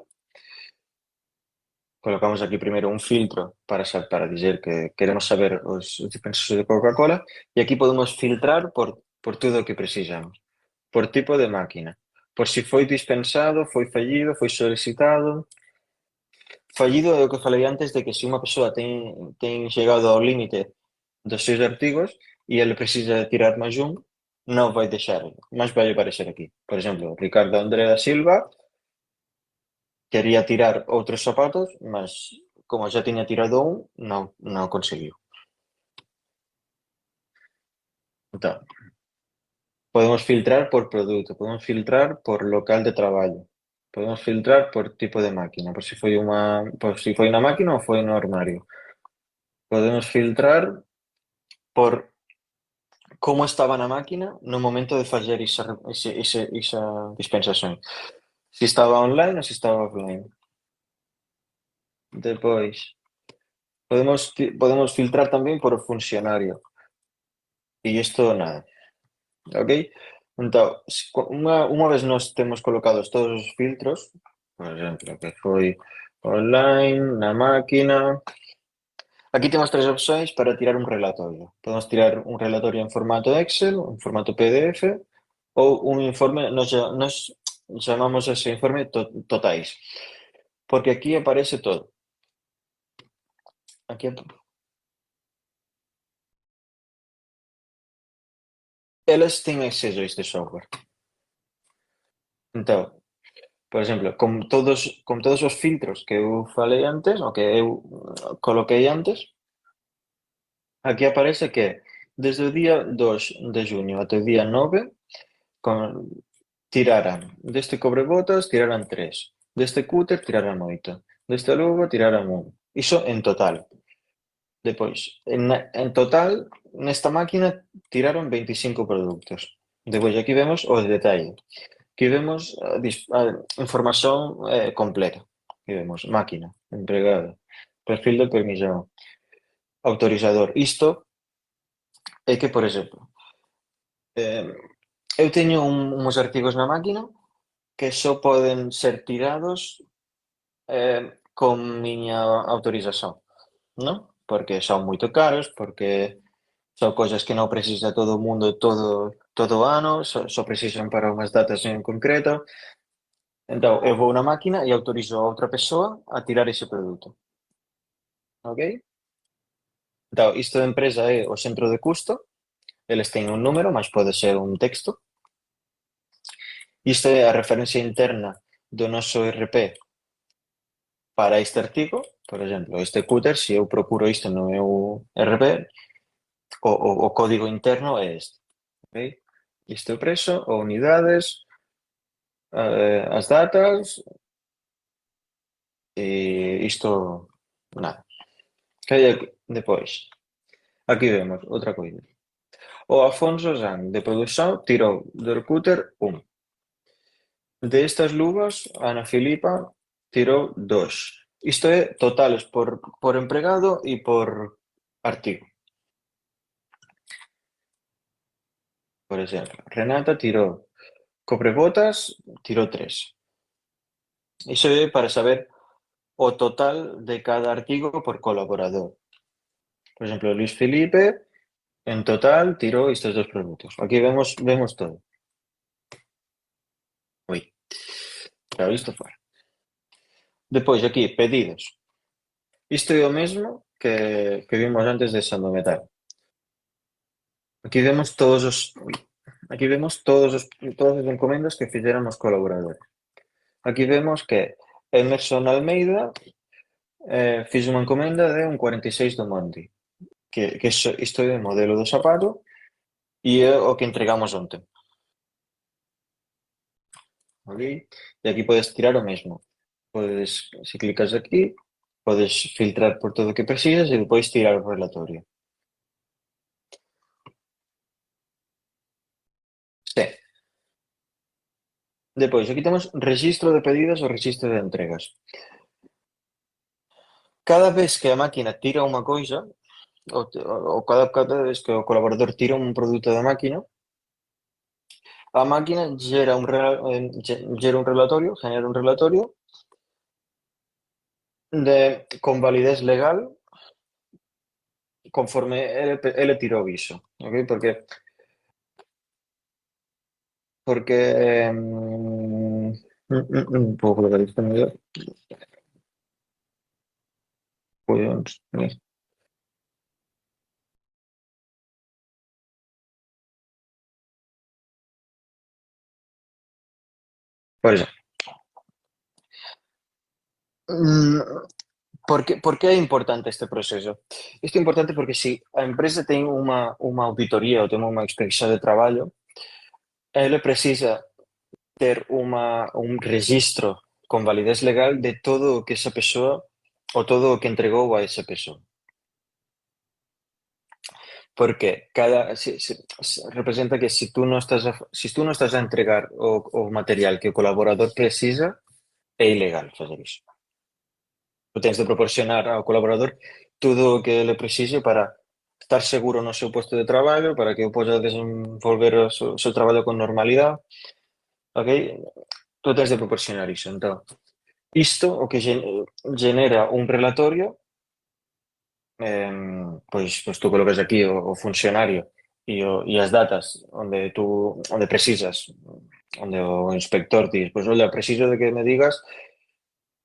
[SPEAKER 1] colocamos aquí primeiro un filtro para dizer que queremos saber os dispensacións de Coca-Cola e aquí podemos filtrar por todo o que precisamos. Por tipo de máquina. Por si foi dispensado, foi fallido, foi solicitado. Fallido é o que falei antes de que se unha persoa ten chegado ao límite dos seus artigos e ele precisa de tirar máis un, non vai deixar, máis vai aparecer aquí. Por exemplo, Ricardo André da Silva quería tirar outros zapatos, mas como ya tenía tirado no consiguió. Entonces, podemos filtrar por producto, podemos filtrar por local de trabajo, podemos filtrar por tipo de máquina, por si fue una máquina o fue un armario. Podemos filtrar por cómo estaba na máquina no momento de fazer esa dispensación. Si estaba online o si estaba offline. Despois, podemos filtrar tamén por funcionario. E isto nada, ok? Entón, unha vez nós temos colocados todos os filtros, por exemplo, que foi online, na máquina, aquí temos tres opcións para tirar un relatorio. Podemos tirar un relatorio en formato Excel, en formato PDF ou un informe, nos chamamos ese informe totais, porque aquí aparece todo. Aquí eles teñen acceso a este software. Entón, por exemplo, con todos os filtros que eu falei antes, o que eu coloquei antes, aquí aparece que desde o día 2 de xuño até o día 9 con, tiraran deste cobrebotas, tiraran 3, deste cúter tiraran 8, deste lugo tiraran 1. Iso en total. Depois, en total, nesta máquina tiraron 25 produtos. Depois aquí vemos o detalle. Aquí vemos a información completa. Aquí vemos máquina, empregado, perfil de permisión, autorizador. Isto é que, por exemplo, eh, eu teño uns artigos na máquina que só poden ser tirados con miña autorización, non? Porque son moito caros, porque son cousas que non precisa todo o mundo todo o ano, só precisan para unhas datas en concreto. Entón, eu vou na máquina e autorizo a outra persoa a tirar ese produto. Ok? Entón, isto de empresa é o centro de custo, eles teñen un número, mas pode ser un texto. Isto é a referencia interna do noso ERP para este artigo. Por exemplo, este cúter, se eu procuro isto no meu ERP, o código interno é este. Okay? Isto é o preso, o unidades, as datas, e isto, nada. Que hai depois? Aquí vemos outra coisa. O Afonso San, de produción, tirou do cúter 1. De estas luvas, a Ana Filipa tirou 2. Isto é totales por empregado e por artigo. Por exemplo, Renata tirou cobrebotas, tirou 3. Iso é para saber o total de cada artigo por colaborador. Por exemplo, Luis Felipe, en total, tirou estes dos produtos. Aquí vemos todo. Ui, claro, isto fora. Depois, aquí, pedidos. Isto é o mesmo que vimos antes de Sandometal. Aquí vemos todas as encomendas que fixeron os colaboradores. Aquí vemos que Emerson Almeida fixo unha encomenda de un 46 do Monte, que isto é o modelo do zapato e é o que entregamos onte. Okay? E aquí podes tirar o mesmo. Se clicas aquí, podes filtrar por todo o que precisas e depois tirar o relatorio. Sí. Depois, aquí temos rexistro de pedidos ou rexistro de entregas. Cada vez que a máquina tira unha coisa, ou cada vez que o colaborador tira un produto da máquina, a máquina genera un relatorio con validez legal conforme ele tirou iso, ok? Porque vou colocar isto mellor. Pois, por exemplo, por que é importante este proceso? Isto é importante porque se a empresa ten unha auditoría ou ten unha inspección de traballo, ela precisa ter un registro con validez legal de todo o que esa persoa ou todo o que entregou a esa persoa. Porque representa que se tú non estás a entregar o material que o colaborador precisa, é ilegal facer iso. Tu tens de proporcionar ao colaborador todo o que ele precise para estar seguro no seu posto de traballo, para que eu poda desenvolver o seu traballo con normalidade, ok? Tu tens de proporcionar iso. Entón, isto o que genera un relatorio, pois tú colocas aquí o funcionario e as datas onde precisas, onde o inspector dis, pois olha, preciso de que me digas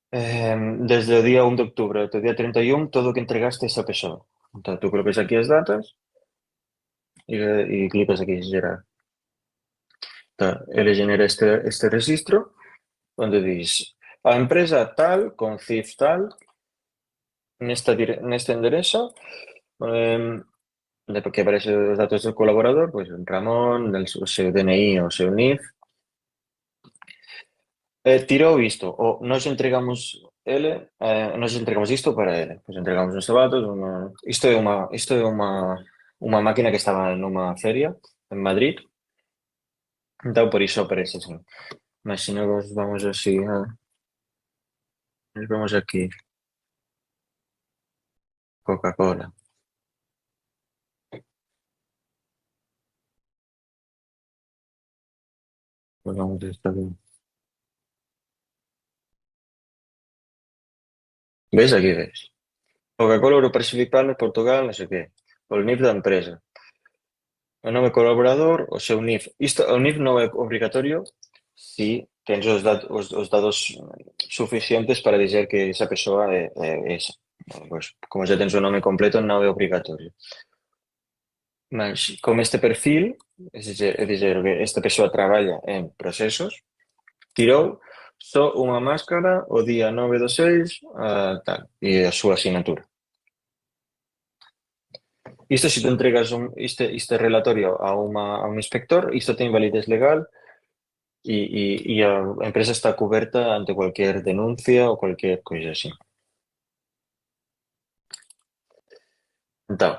[SPEAKER 1] desde o día 1 de octubre até o día 31 todo o que entregaste a esa persoa. Entón, tú colocas aquí as datas e clicas aquí en xerar. Entón, ele genera este registro onde dis a empresa tal, con CIF tal, neste enderezo, que aparece os datos do colaborador, pois Ramón, o seu DNI, o seu NIF, tirou isto, ou nós entregamos isto para ele, pois entregamos uns zapatos, isto é unha máquina que estaba nunha feria en Madrid, entón por iso aparece así. Mas se nós vamos así, nos vemos aquí, Coca-Cola. Pues vamos a estar bien. ¿Ves? Aquí ves. Coca-Cola, grupo principal de Portugal, non sei que. O NIF da empresa. O nome colaborador, o seu NIF. O NIF non é obrigatorio si tens os dados suficientes para dizer que esa persoa é esa. Pues, como xa tens o nome completo, non é obrigatorio. Mas con este perfil, é dizer que esta persoa traballa en procesos, tirou só unha máscara o día 9/6 tal, e a súa asignatura. Isto se tu entregas este relatorio a un inspector, isto ten validez legal e a empresa está cuberta ante cualquier denuncia ou cualquier coisa así. Entón,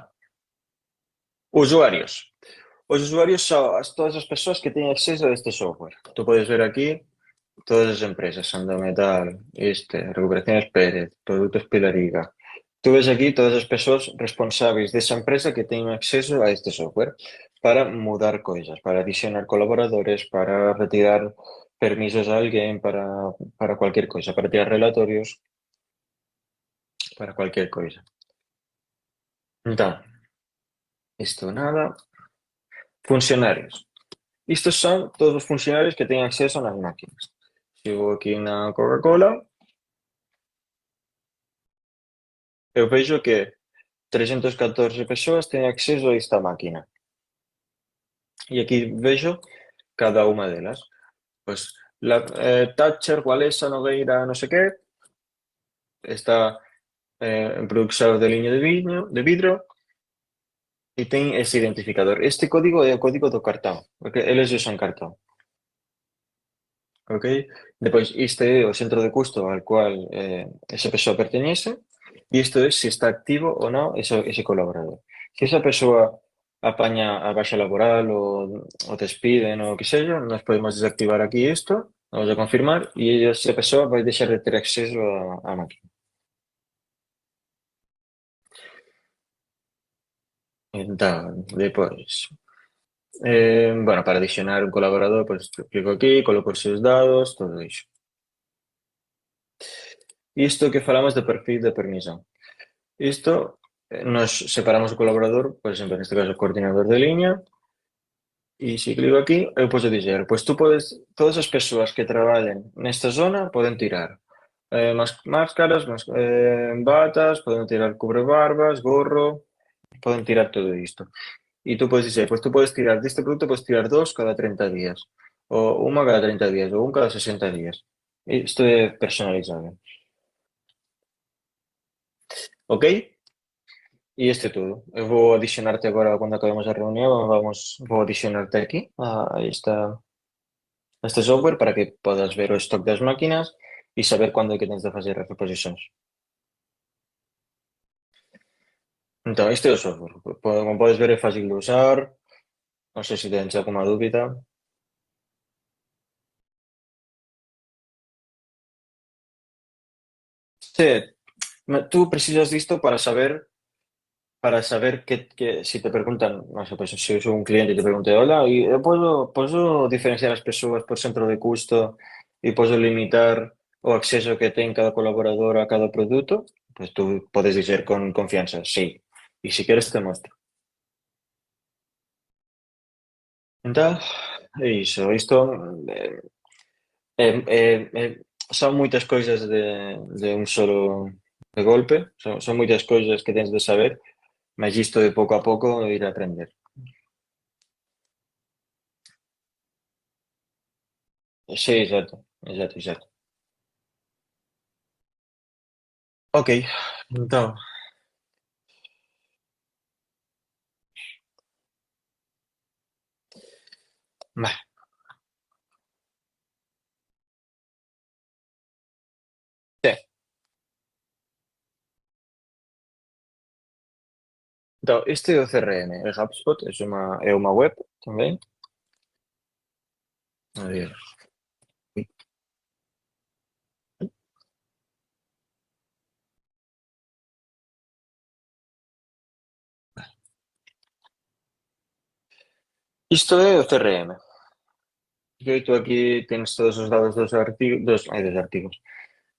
[SPEAKER 1] usuarios. Os usuarios son todas as persoas que teñen acceso a este software. Tu podes ver aquí todas as empresas, Sandometal, Recuperaciones Pérez, Produtos Pilariga. Tu ves aquí todas as persoas responsáveis desa empresa que teñen acceso a este software para mudar coisas, para adicionar colaboradores, para retirar permisos a alguén, para cualquier coisa, para tirar relatorios, para cualquier coisa. Entón, isto nada. Funcionarios. Estos son todos os funcionarios que teñen acceso nas máquinas. Sigo aquí na Coca-Cola, eu vexo que 314 persoas teñen acceso a esta máquina. E aquí vexo cada unha delas. Pois, Thatcher, Walesa, Nogueira, non sei que, está en produción de liña de vidro e ten ese identificador. Este código é o código do cartón, porque eles usan cartón. Ok? Depois, este é o centro de custo ao cual esa persoa perteñece e isto é se está activo ou non ese colaborador. Se esa persoa apaña a baixa laboral ou despiden ou o que seja, nós podemos desactivar aquí isto, vamos a confirmar e esa persoa vai deixar de ter acceso á máquina. Entón, depois, bueno, para adicionar un colaborador, pois clico aquí, coloco os seus dados, todo iso. Isto que falamos de perfil de permisión. Isto nos separamos o colaborador, por exemplo, neste caso o coordinador de liña, e se clico aquí, eu posso dizer, pois tú todas as persoas que traballen nesta zona poden tirar máscaras, batas, poden tirar cubrebarbas, gorro, poden tirar todo isto. E tú podes dizer, pois tú podes tirar deste produto, podes tirar 2 cada 30 días, ou unha cada 30 días, ou un cada 60 días. Isto é personalizado. Ok? E isto é tudo. Eu vou adicionar-te agora quando acabemos a reunião, vou adicionar-te aqui a este software para que podas ver o stock das máquinas e saber cuándo é que tens de facer as reposicións. Entón, este é o software. Como podes ver, é fácil de usar. Non sei se tens alguma dúbida. Sí, tú precisas disto para saber que si te preguntan, no sé, pues si es un cliente y te pregunta, hola, y posso diferenciar as persoas por centro de custo e posso limitar o acceso que ten cada colaborador a cada produto? Pues tú podes dizer con confianza, sí. Y si quieres te mostro. Entón, é iso. Isto son moitas cousas de un solo de golpe. Son moitas cousas que tens de saber, mas isto de pouco a pouco ir a aprender. Sí, exacto, exacto, exacto. Ok, entón, vale. Sí. Entón, este é o CRM, e HubSpot é unha web tamén. A ver. Isto é o CRM. E tú aquí tens todos os dados dos artigos, dos artigos,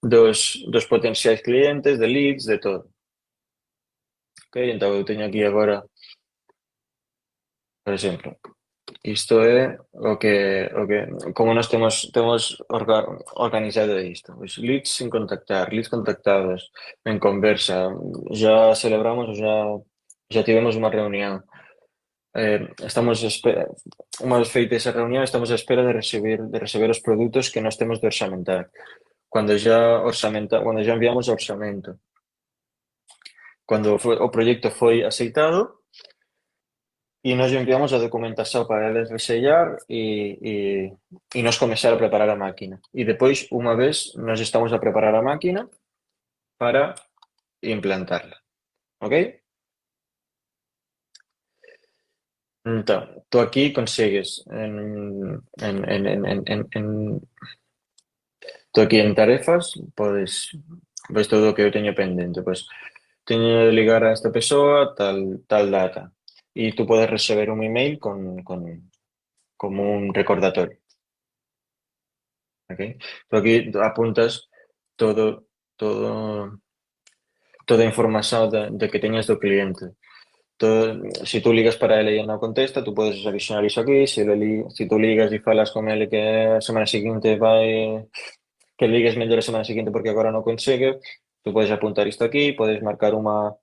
[SPEAKER 1] dos potenciais clientes, de leads, de todo. Ok, entón eu teño aquí agora, por exemplo, isto é como nós temos organizado isto. Os leads sin contactar, leads contactados, en conversa, já celebramos, já tivemos unha reunión. Unha vez feita esa reunión, estamos á espera de receber os produtos que nós temos de orzamentar. Cando já enviamos o orzamento, o proxecto foi aceitado e nós lle enviamos a documentación para eles resellar e nos comezar a preparar a máquina. E depois, unha vez, nós estamos a preparar a máquina para implantarla. Ok? Entón, tú aquí consegues tú aquí en tarefas, ves todo o que eu teño pendente. Pois, teño de ligar a esta persoa tal data. E tú podes receber un email como un recordatorio. Ok? Tú aquí apuntas todo, todo, toda a información de que teñas do cliente. Si tú ligas para ele e non contesta, tú podes adicionar iso aquí. Si tú ligas e falas con ele que a semana seguinte que ligues mellor a semana seguinte porque agora non consegue, tú podes apuntar isto aquí, podes marcar unha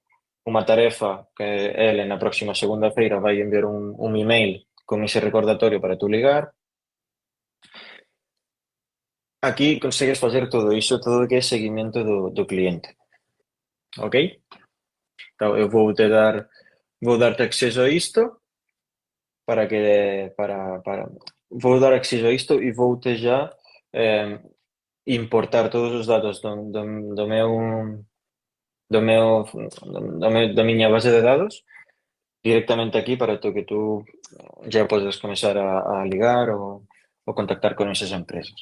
[SPEAKER 1] tarefa que ele na próxima segunda-feira vai enviar un email con ese recordatorio para tú ligar. Aquí consegues facer todo iso, todo o que é seguimento do cliente. Ok? Então, eu vou darte acceso a isto vou dar acceso a isto e vou-te já importar todos os dados da miña base de dados directamente aquí para que tú já podes comenzar a ligar ou contactar con esas empresas.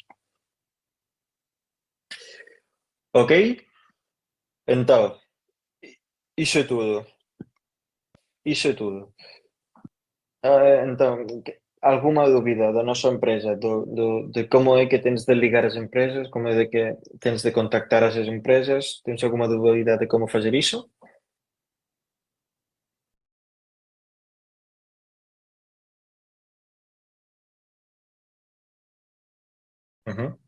[SPEAKER 1] Ok? Entón, iso é tudo. Iso é tudo. Entón, algunha dúbida da nosa empresa, de como é que tens de ligar as empresas, como é de que tens de contactar as empresas, tens algunha dúbida de como facer iso? Ujú.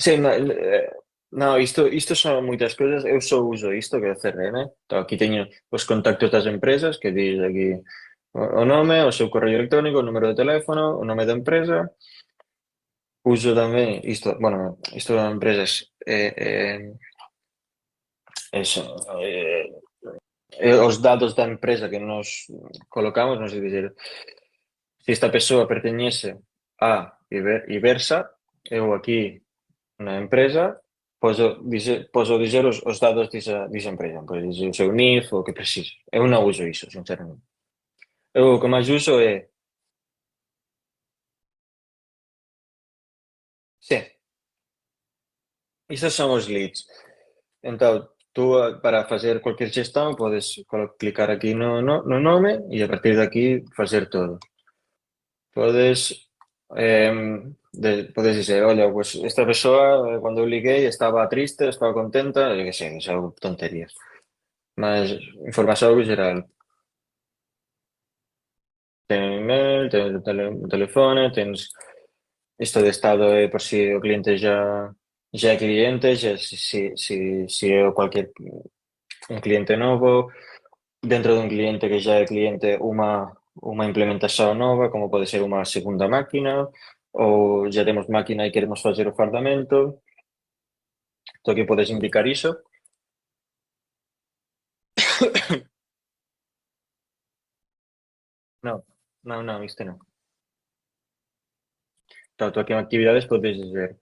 [SPEAKER 1] Sí, No, isto son moitas cousas. Eu só uso isto que é o CRM. Então, aquí teño os contactos das empresas que diz aquí o nome, o seu correo electrónico, o número de teléfono, o nome da empresa. Uso tamén isto, bueno, isto de empresas eso, os datos da empresa que nos colocamos, non sei dizer, se esta persoa perteñese a Ibersa, eu aquí na empresa poso dizer os datos disa empresa, pois dizer o seu NIF, o que precise. Eu non uso iso, sinceramente. Eu o que máis uso é, sí, isos son os leads. Entón, tú para facer cualquier xestão podes clicar aquí no nome e a partir de aquí facer todo. Podes, podes dizer, olha, pues esta persoa cando eu liguei estaba triste, estaba contenta, eu que sei, son tonterías. Mas información xeral. Ten email, ten teléfono, tens isto de estado por si o cliente xa é cliente, xa, si é cualquier un cliente novo, dentro dun cliente que xa é cliente unha implementación nova, como pode ser unha segunda máquina, ou xa temos máquina e queremos facer o fardamento, tú aquí podes indicar iso. Non, non, isto non. Claro, tú aquí en actividades podes dizer,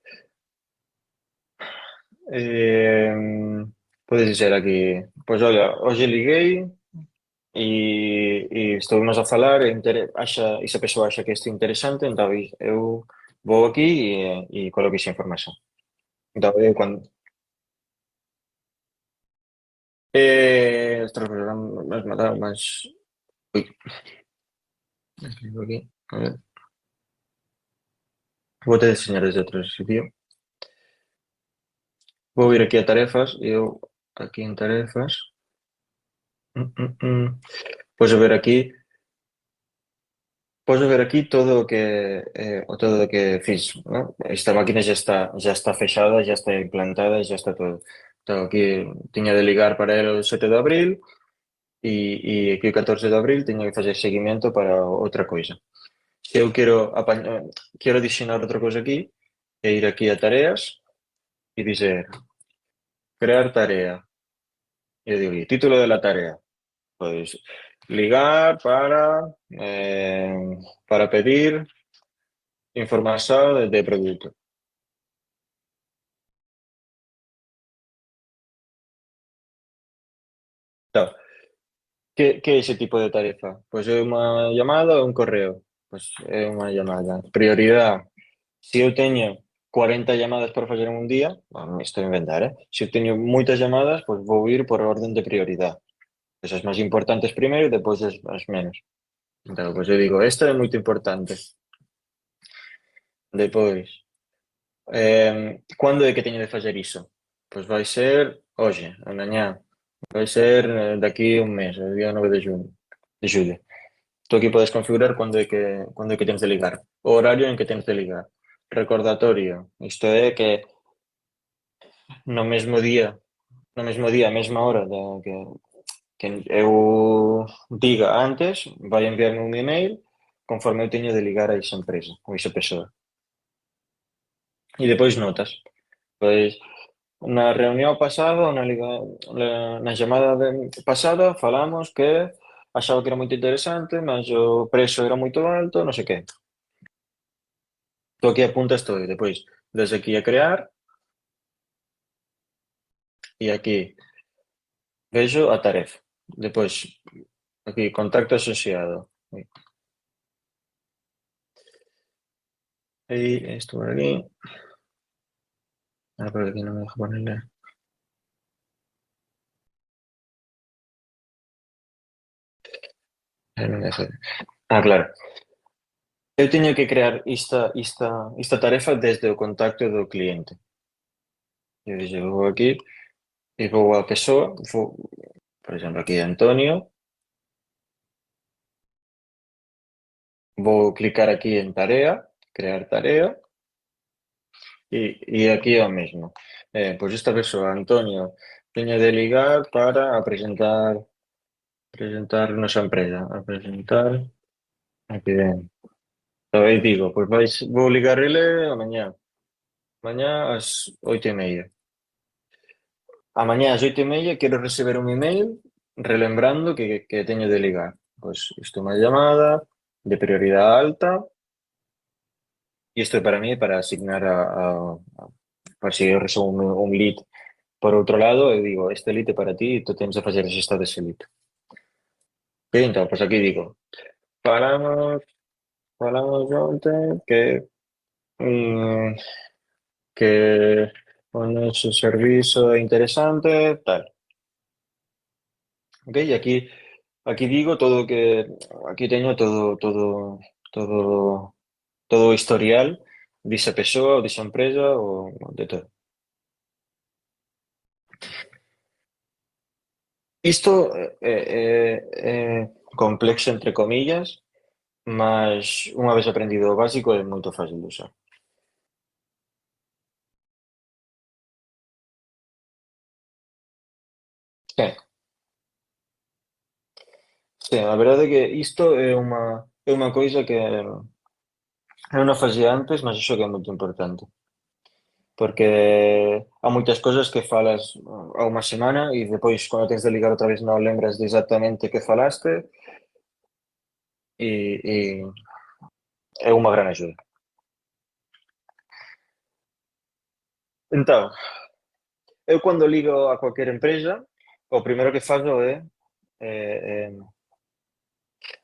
[SPEAKER 1] podes dizer aquí, pois olha, hoxe liguei e estuvimos a falar e esa persoa acha que isto é interesante, entón eu vou aquí coloco esa información. Entón, eu cando ostras, pero me has matado, mas ui, escribo aquí, a ver, vou te enseñar desde outro sitio. Vou ir aquí a tarefas e eu aquí en tarefas, pois ver aquí. Podes ver aquí todo o que fiz, ¿no? Esta máquina ya está fechada, ya está implantada, ya está todo. Então, aquí tiña de ligar para el o 7 de abril e aquí o 14 de abril tiña que facer seguimento para outra coisa. Se eu quero adicionar outra cousa aquí, e ir aquí a tareas e dizer crear tarea. E eu digo, "E título de la tarea, pois ligar para pedir información de produto. Tá. Que é ese tipo de tarefa? Pois é unha llamada ou un correo? Pois é unha llamada. Prioridade. Se eu teño 40 llamadas para facer en un día, me estou a inventar, Se eu teño moitas llamadas, pois vou ir por orden de prioridade. Pois as máis importantes primeiro e depois as menos. Entón, pois eu digo, esta é moito importante. Depois, cando é que teño de facer iso? Pois vai ser hoxe, amañá. Vai ser daqui un mes, o día 9 de xulho. Tú aquí podes configurar cando é que tens de ligar. O horario en que tens de ligar. Recordatorio. Isto é que no mesmo día, mesma hora que eu diga antes, vai enviarme un email conforme eu teño de ligar a esa empresa ou esa persoa. E depois notas. Pois na reunión pasada, na chamada pasada, falamos que achaba que era moito interesante, mas o prezo era moito alto, non sei que. Tú aquí apuntas todo e depois desde aquí a crear e aquí vexo a tarefa. Depois aquí contacto asociado. E isto por aquí. Por aquí non me deja ponerle. Non me deja. Claro. Eu teño que crear esta tarefa desde o contacto do cliente. Eu dixo, vou aquí e vou a persoa, por exemplo, aquí Antonio, vou clicar aquí en tarea, crear tarea, Y aquí lo mismo. Pues esta persona, Antonio, tiene de ligar para presentar nuestra empresa, a presentar, aquí ven. Aí digo, pues vou ligar ele mañá ás 8:30. Amañá ás 8:30 quero receber un email relembrando que teño de ligar. Pues isto é unha llamada de prioridade alta e isto é para mí para asignar para si eu recebo un lead por outro lado e digo, este lead é para ti e tú tens de facer a xesta dese lead. E entón, pues aquí digo, falamos, falamos onte mm, que o noso servizo é interesante, tal. Ok, y aquí digo todo aquí teño todo o historial desa persoa, desa empresa, o de todo. Isto é complexo entre comillas, mas unha vez aprendido o básico é moito fácil de usar. Sí, sí, a verdade é que isto é unha coisa que eu non facía antes, mas iso que é moito importante. Porque há moitas cousas que falas a unha semana e depois, cando tens de ligar outra vez, non lembras de exactamente que falaste e é unha gran axuda. Entón, eu cando ligo a cualquier empresa, o primeiro que fago é,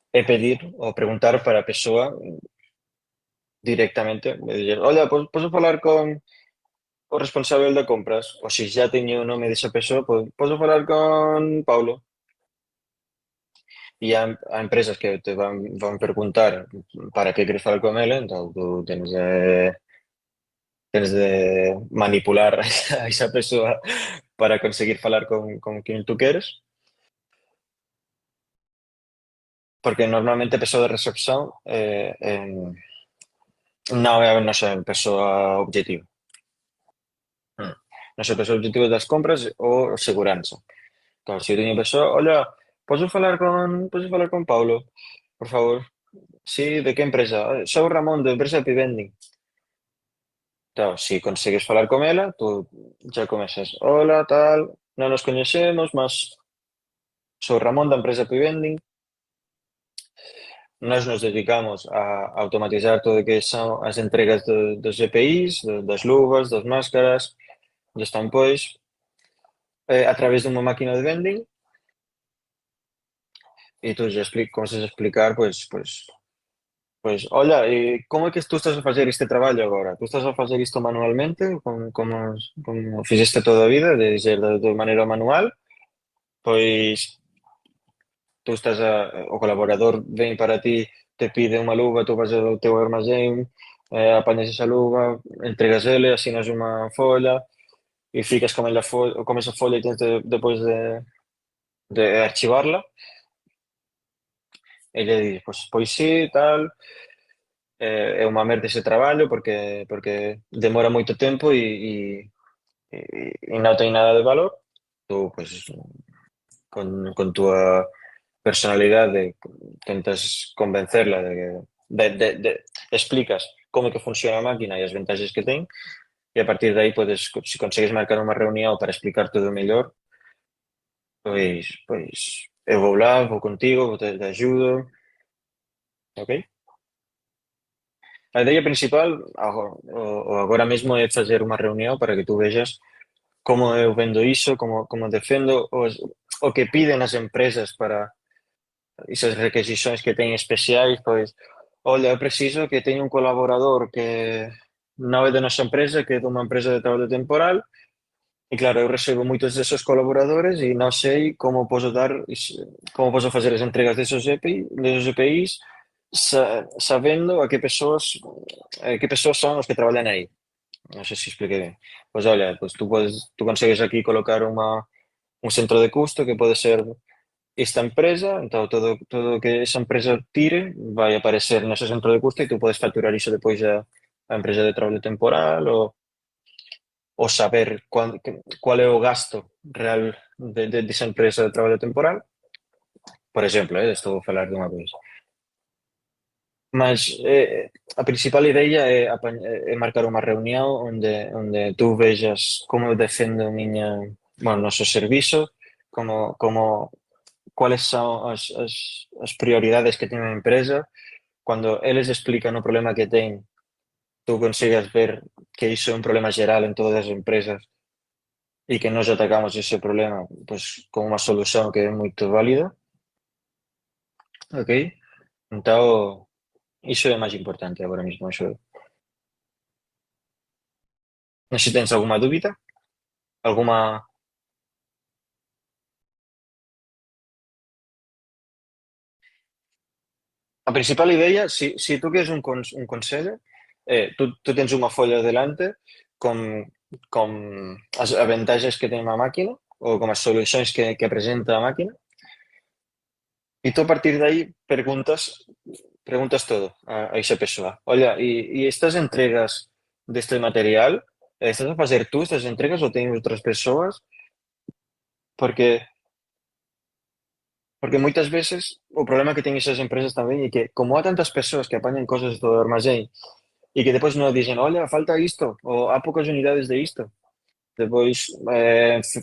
[SPEAKER 1] é pedir ou preguntar para a persoa directamente, e dicir, ola, posso falar con o responsável de compras? Ou se xa teño o nome desa persoa, posso falar con Paulo? E há empresas que te van preguntar para que queres falar con ele, entón tú tens de manipular a esa persoa para conseguir falar con quen tú queres, porque normalmente a persoa de recepción non é a nosa persoa obxectivo. Mm. Nosa persoa obxectivo das compras ou seguranza. Claro, se eu teño persoa, ola, posso falar con Paulo, por favor? Sí, de que empresa? Sou Ramón, da empresa Pivending. Claro, si consigues falar con ela, tú xa comezas, hola, tal, non nos coñecemos, mas sou Ramón da empresa Pivending. Nós nos dedicamos a automatizar todo o que son as entregas dos EPIs, das luvas, das máscaras, dos tampóis, a través dunha máquina de vending e tú lle começas a explicar, pois, olla, como é que tú estás a facer este traballo agora? Tú estás a facer isto manualmente, como fixeste toda a vida, de ser de maneira manual, pois tú o colaborador ven para ti, te pide unha luva, tú vas ao teu armazén, apañas esa luva, entregas ele, asinas unha folla e ficas con esa folla e tens depois de archivarla e lle dis, pois sí, tal, é unha merda ese traballo porque demora moito tempo e non ten nada de valor. Tú, pois, con túa personalidade tentas convencerla de explicas como é que funciona a máquina e as vantaxes que ten e a partir de aí se consegues marcar unha reunión para explicar todo mellor, pois eu vou lá, vou contigo, te axudo, ok? A idea principal agora mesmo é facer unha reunión para que tú vexas como eu vendo iso, como defendo o que piden as empresas para esas requisicións que teñen especiais, pois, olha, eu preciso que teña un colaborador que non é de nosa empresa, que é dunha empresa de traballo temporal, e claro, eu recebo moitos desos colaboradores e non sei como poso facer as entregas desos EPIs sabendo que persoas son os que traballan aí. Non sei se expliquei ben. Pois olha, tú consegues aquí colocar un centro de custo que pode ser esta empresa, entón todo que esa empresa tire vai aparecer nese centro de custo e tú podes facturar iso depois a empresa de traballo temporal ou o saber cuál é o gasto real desa empresa de traballo temporal. Por exemplo, estou a falar dunha cousa. Mas a principal idea é marcar unha reunión onde tú vexas como defendo bueno, o noso servizo, cuáles son as prioridades que ten a empresa. Cando eles explican o problema que ten, tú consigas ver que iso é un problema xeral en todas as empresas e que nos atacamos ese problema pues, con unha solución que é moito válida, ok? Entón, iso é máis importante agora mesmo. Iso. Non sei se tens algunha dúbida, alguma... A principal idea, si tú queres un consello, tú tens unha folla delante con, con as vantaxes que ten a máquina ou con as solucións que presenta a máquina e tú a partir de aí preguntas todo a esa persoa. Olla, e estas entregas deste material, estás a facer tú estas entregas ou teñen outras persoas? Porque Porque moitas veces o problema que ten esas empresas tamén é que como há tantas persoas que apañan cosas do armazén e que depois non dicen, olha, falta isto, ou há poucas unidades de isto, depois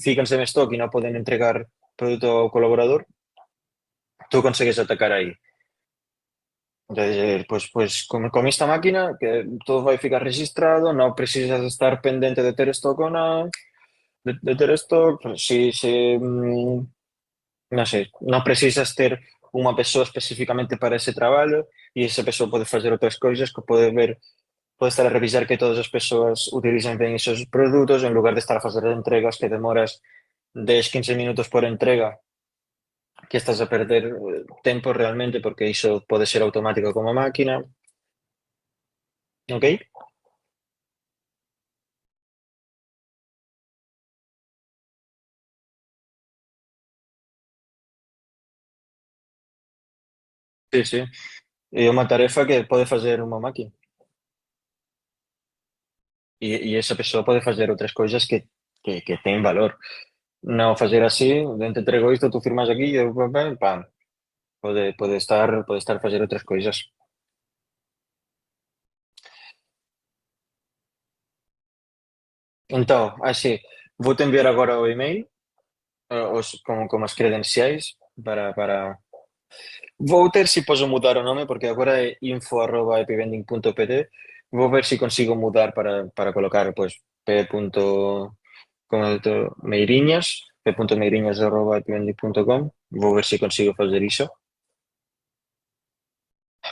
[SPEAKER 1] fícanse en stock e non poden entregar produto ao colaborador, tú consegues atacar aí. Entonces, con esta máquina que todo vai ficar registrado, non precisas estar pendente de ter stock ou non, de ter stock, non sei, non precisas ter unha persoa especificamente para ese traballo e esa persoa pode facer outras cousas que pode estar a revisar que todas as persoas utilizan ben esos produtos en lugar de estar a facer entregas que demoras 10-15 minutos por entrega, que estás a perder tempo realmente porque iso pode ser automático como máquina, ok? Sí, sí. É unha tarefa que pode facer unha máquina e esa persoa pode facer outras cousas que ten valor. Non facer así, te entrego isto, tú firmas aquí e eu, pam, pode estar a facer outras cousas. Entón, así, vou-te enviar agora o email con as credenciais para... Vou ter si poso mudar o nome porque agora é info@epivending.pt. Vou ver se consigo mudar para colocar pues p.meiriñas p.meiriñas@epivending.com. Vou ver se consigo fazer iso.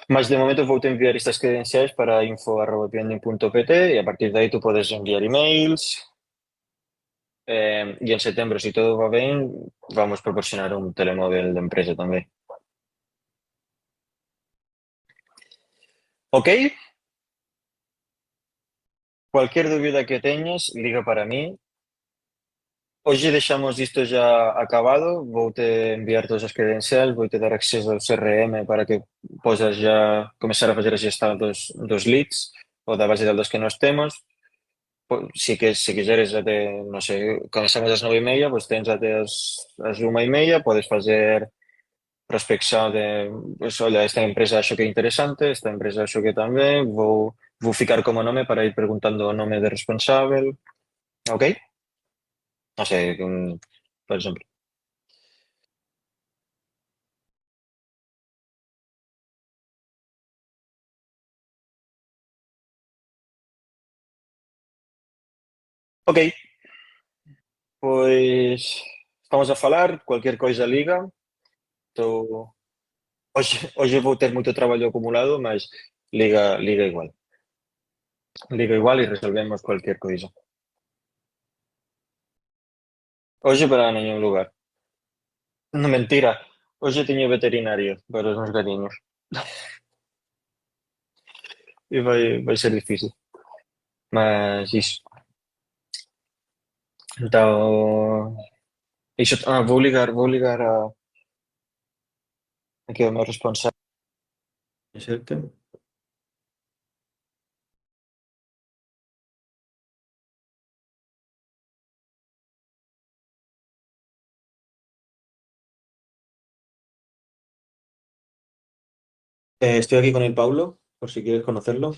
[SPEAKER 1] Mas de momento vou-te enviar estas credenciais para info@epivending.pt e a partir de aí tú podes enviar emails. Y en septiembre, si todo va bien, vamos a proporcionar un telemóvil de empresa también. ¿Ok? Cualquier duda que tengas, diga para mí. Hoxe deixamos isto já acabado, vou-te enviar todas as credenciais, vou-te dar acceso ao CRM para que possas já começar a fazer a xestão dos leads ou da base de dados que nós temos. Se quiseres até, non sei, comenzamos ás 9:30, pois tens até as 1:30, podes fazer prospección de, pues, olha, esta empresa acho que é interesante, esta empresa acho que tamén, vou ficar como nome para ir preguntando o nome de responsável, ok? Non sei, por exemplo. Ok, pois estamos a falar, cualquier coisa liga, tô... hoxe vou ter moito traballo acumulado, mas liga igual. Liga igual e resolvemos cualquier coisa. Hoxe para ningún lugar. Non, mentira, hoxe teño veterinario para os meus gatiños e vai ser difícil, mas iso. Então, iso, vou ligar aquí ao meu responsável, certo? Estoy aquí con el Paulo, por si quieres conocerlo.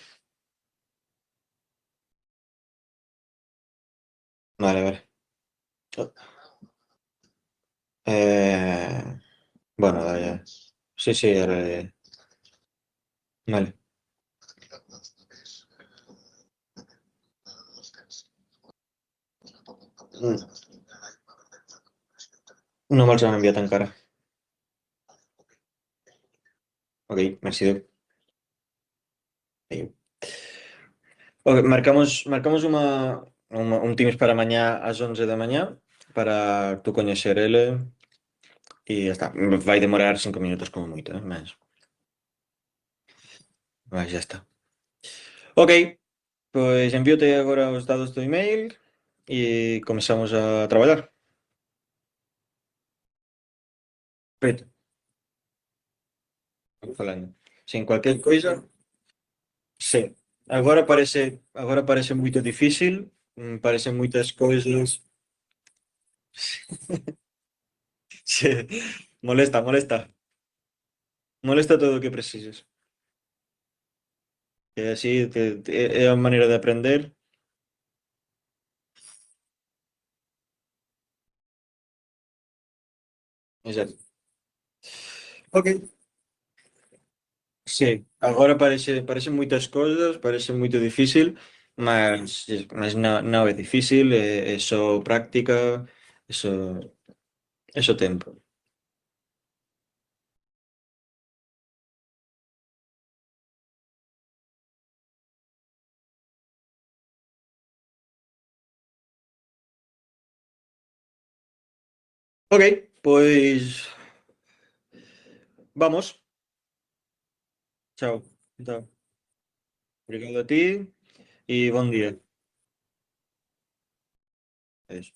[SPEAKER 1] Vale, vale. Eh, bueno, ya. Sí, sí, vale. Mm, No me'ls han enviat encara. Ok, merci. Adéu. Ok, un Teams para mañana a las 11 de mañana para tú conocer él y ya está. Va a demorar 5 minutos como mucho, ¿eh? Más. Pues ya está. Ok, pues envíote ahora los datos de email y comenzamos a trabajar. Perfecto. Falando. Sin cualquier cosa, sí. Agora parece muy difícil, parecen muchas cosas. Sí. Molesta, molesta. Molesta todo lo que precises. Que así es la manera de aprender. Exacto. Ok. Sí, agora parecen muchas cosas, parece muy difícil, mas no es difícil, é só práctica, é só tempo. Ok, pois vamos. Chao. Chao. Obrigado a ti e bom dia. Adeus.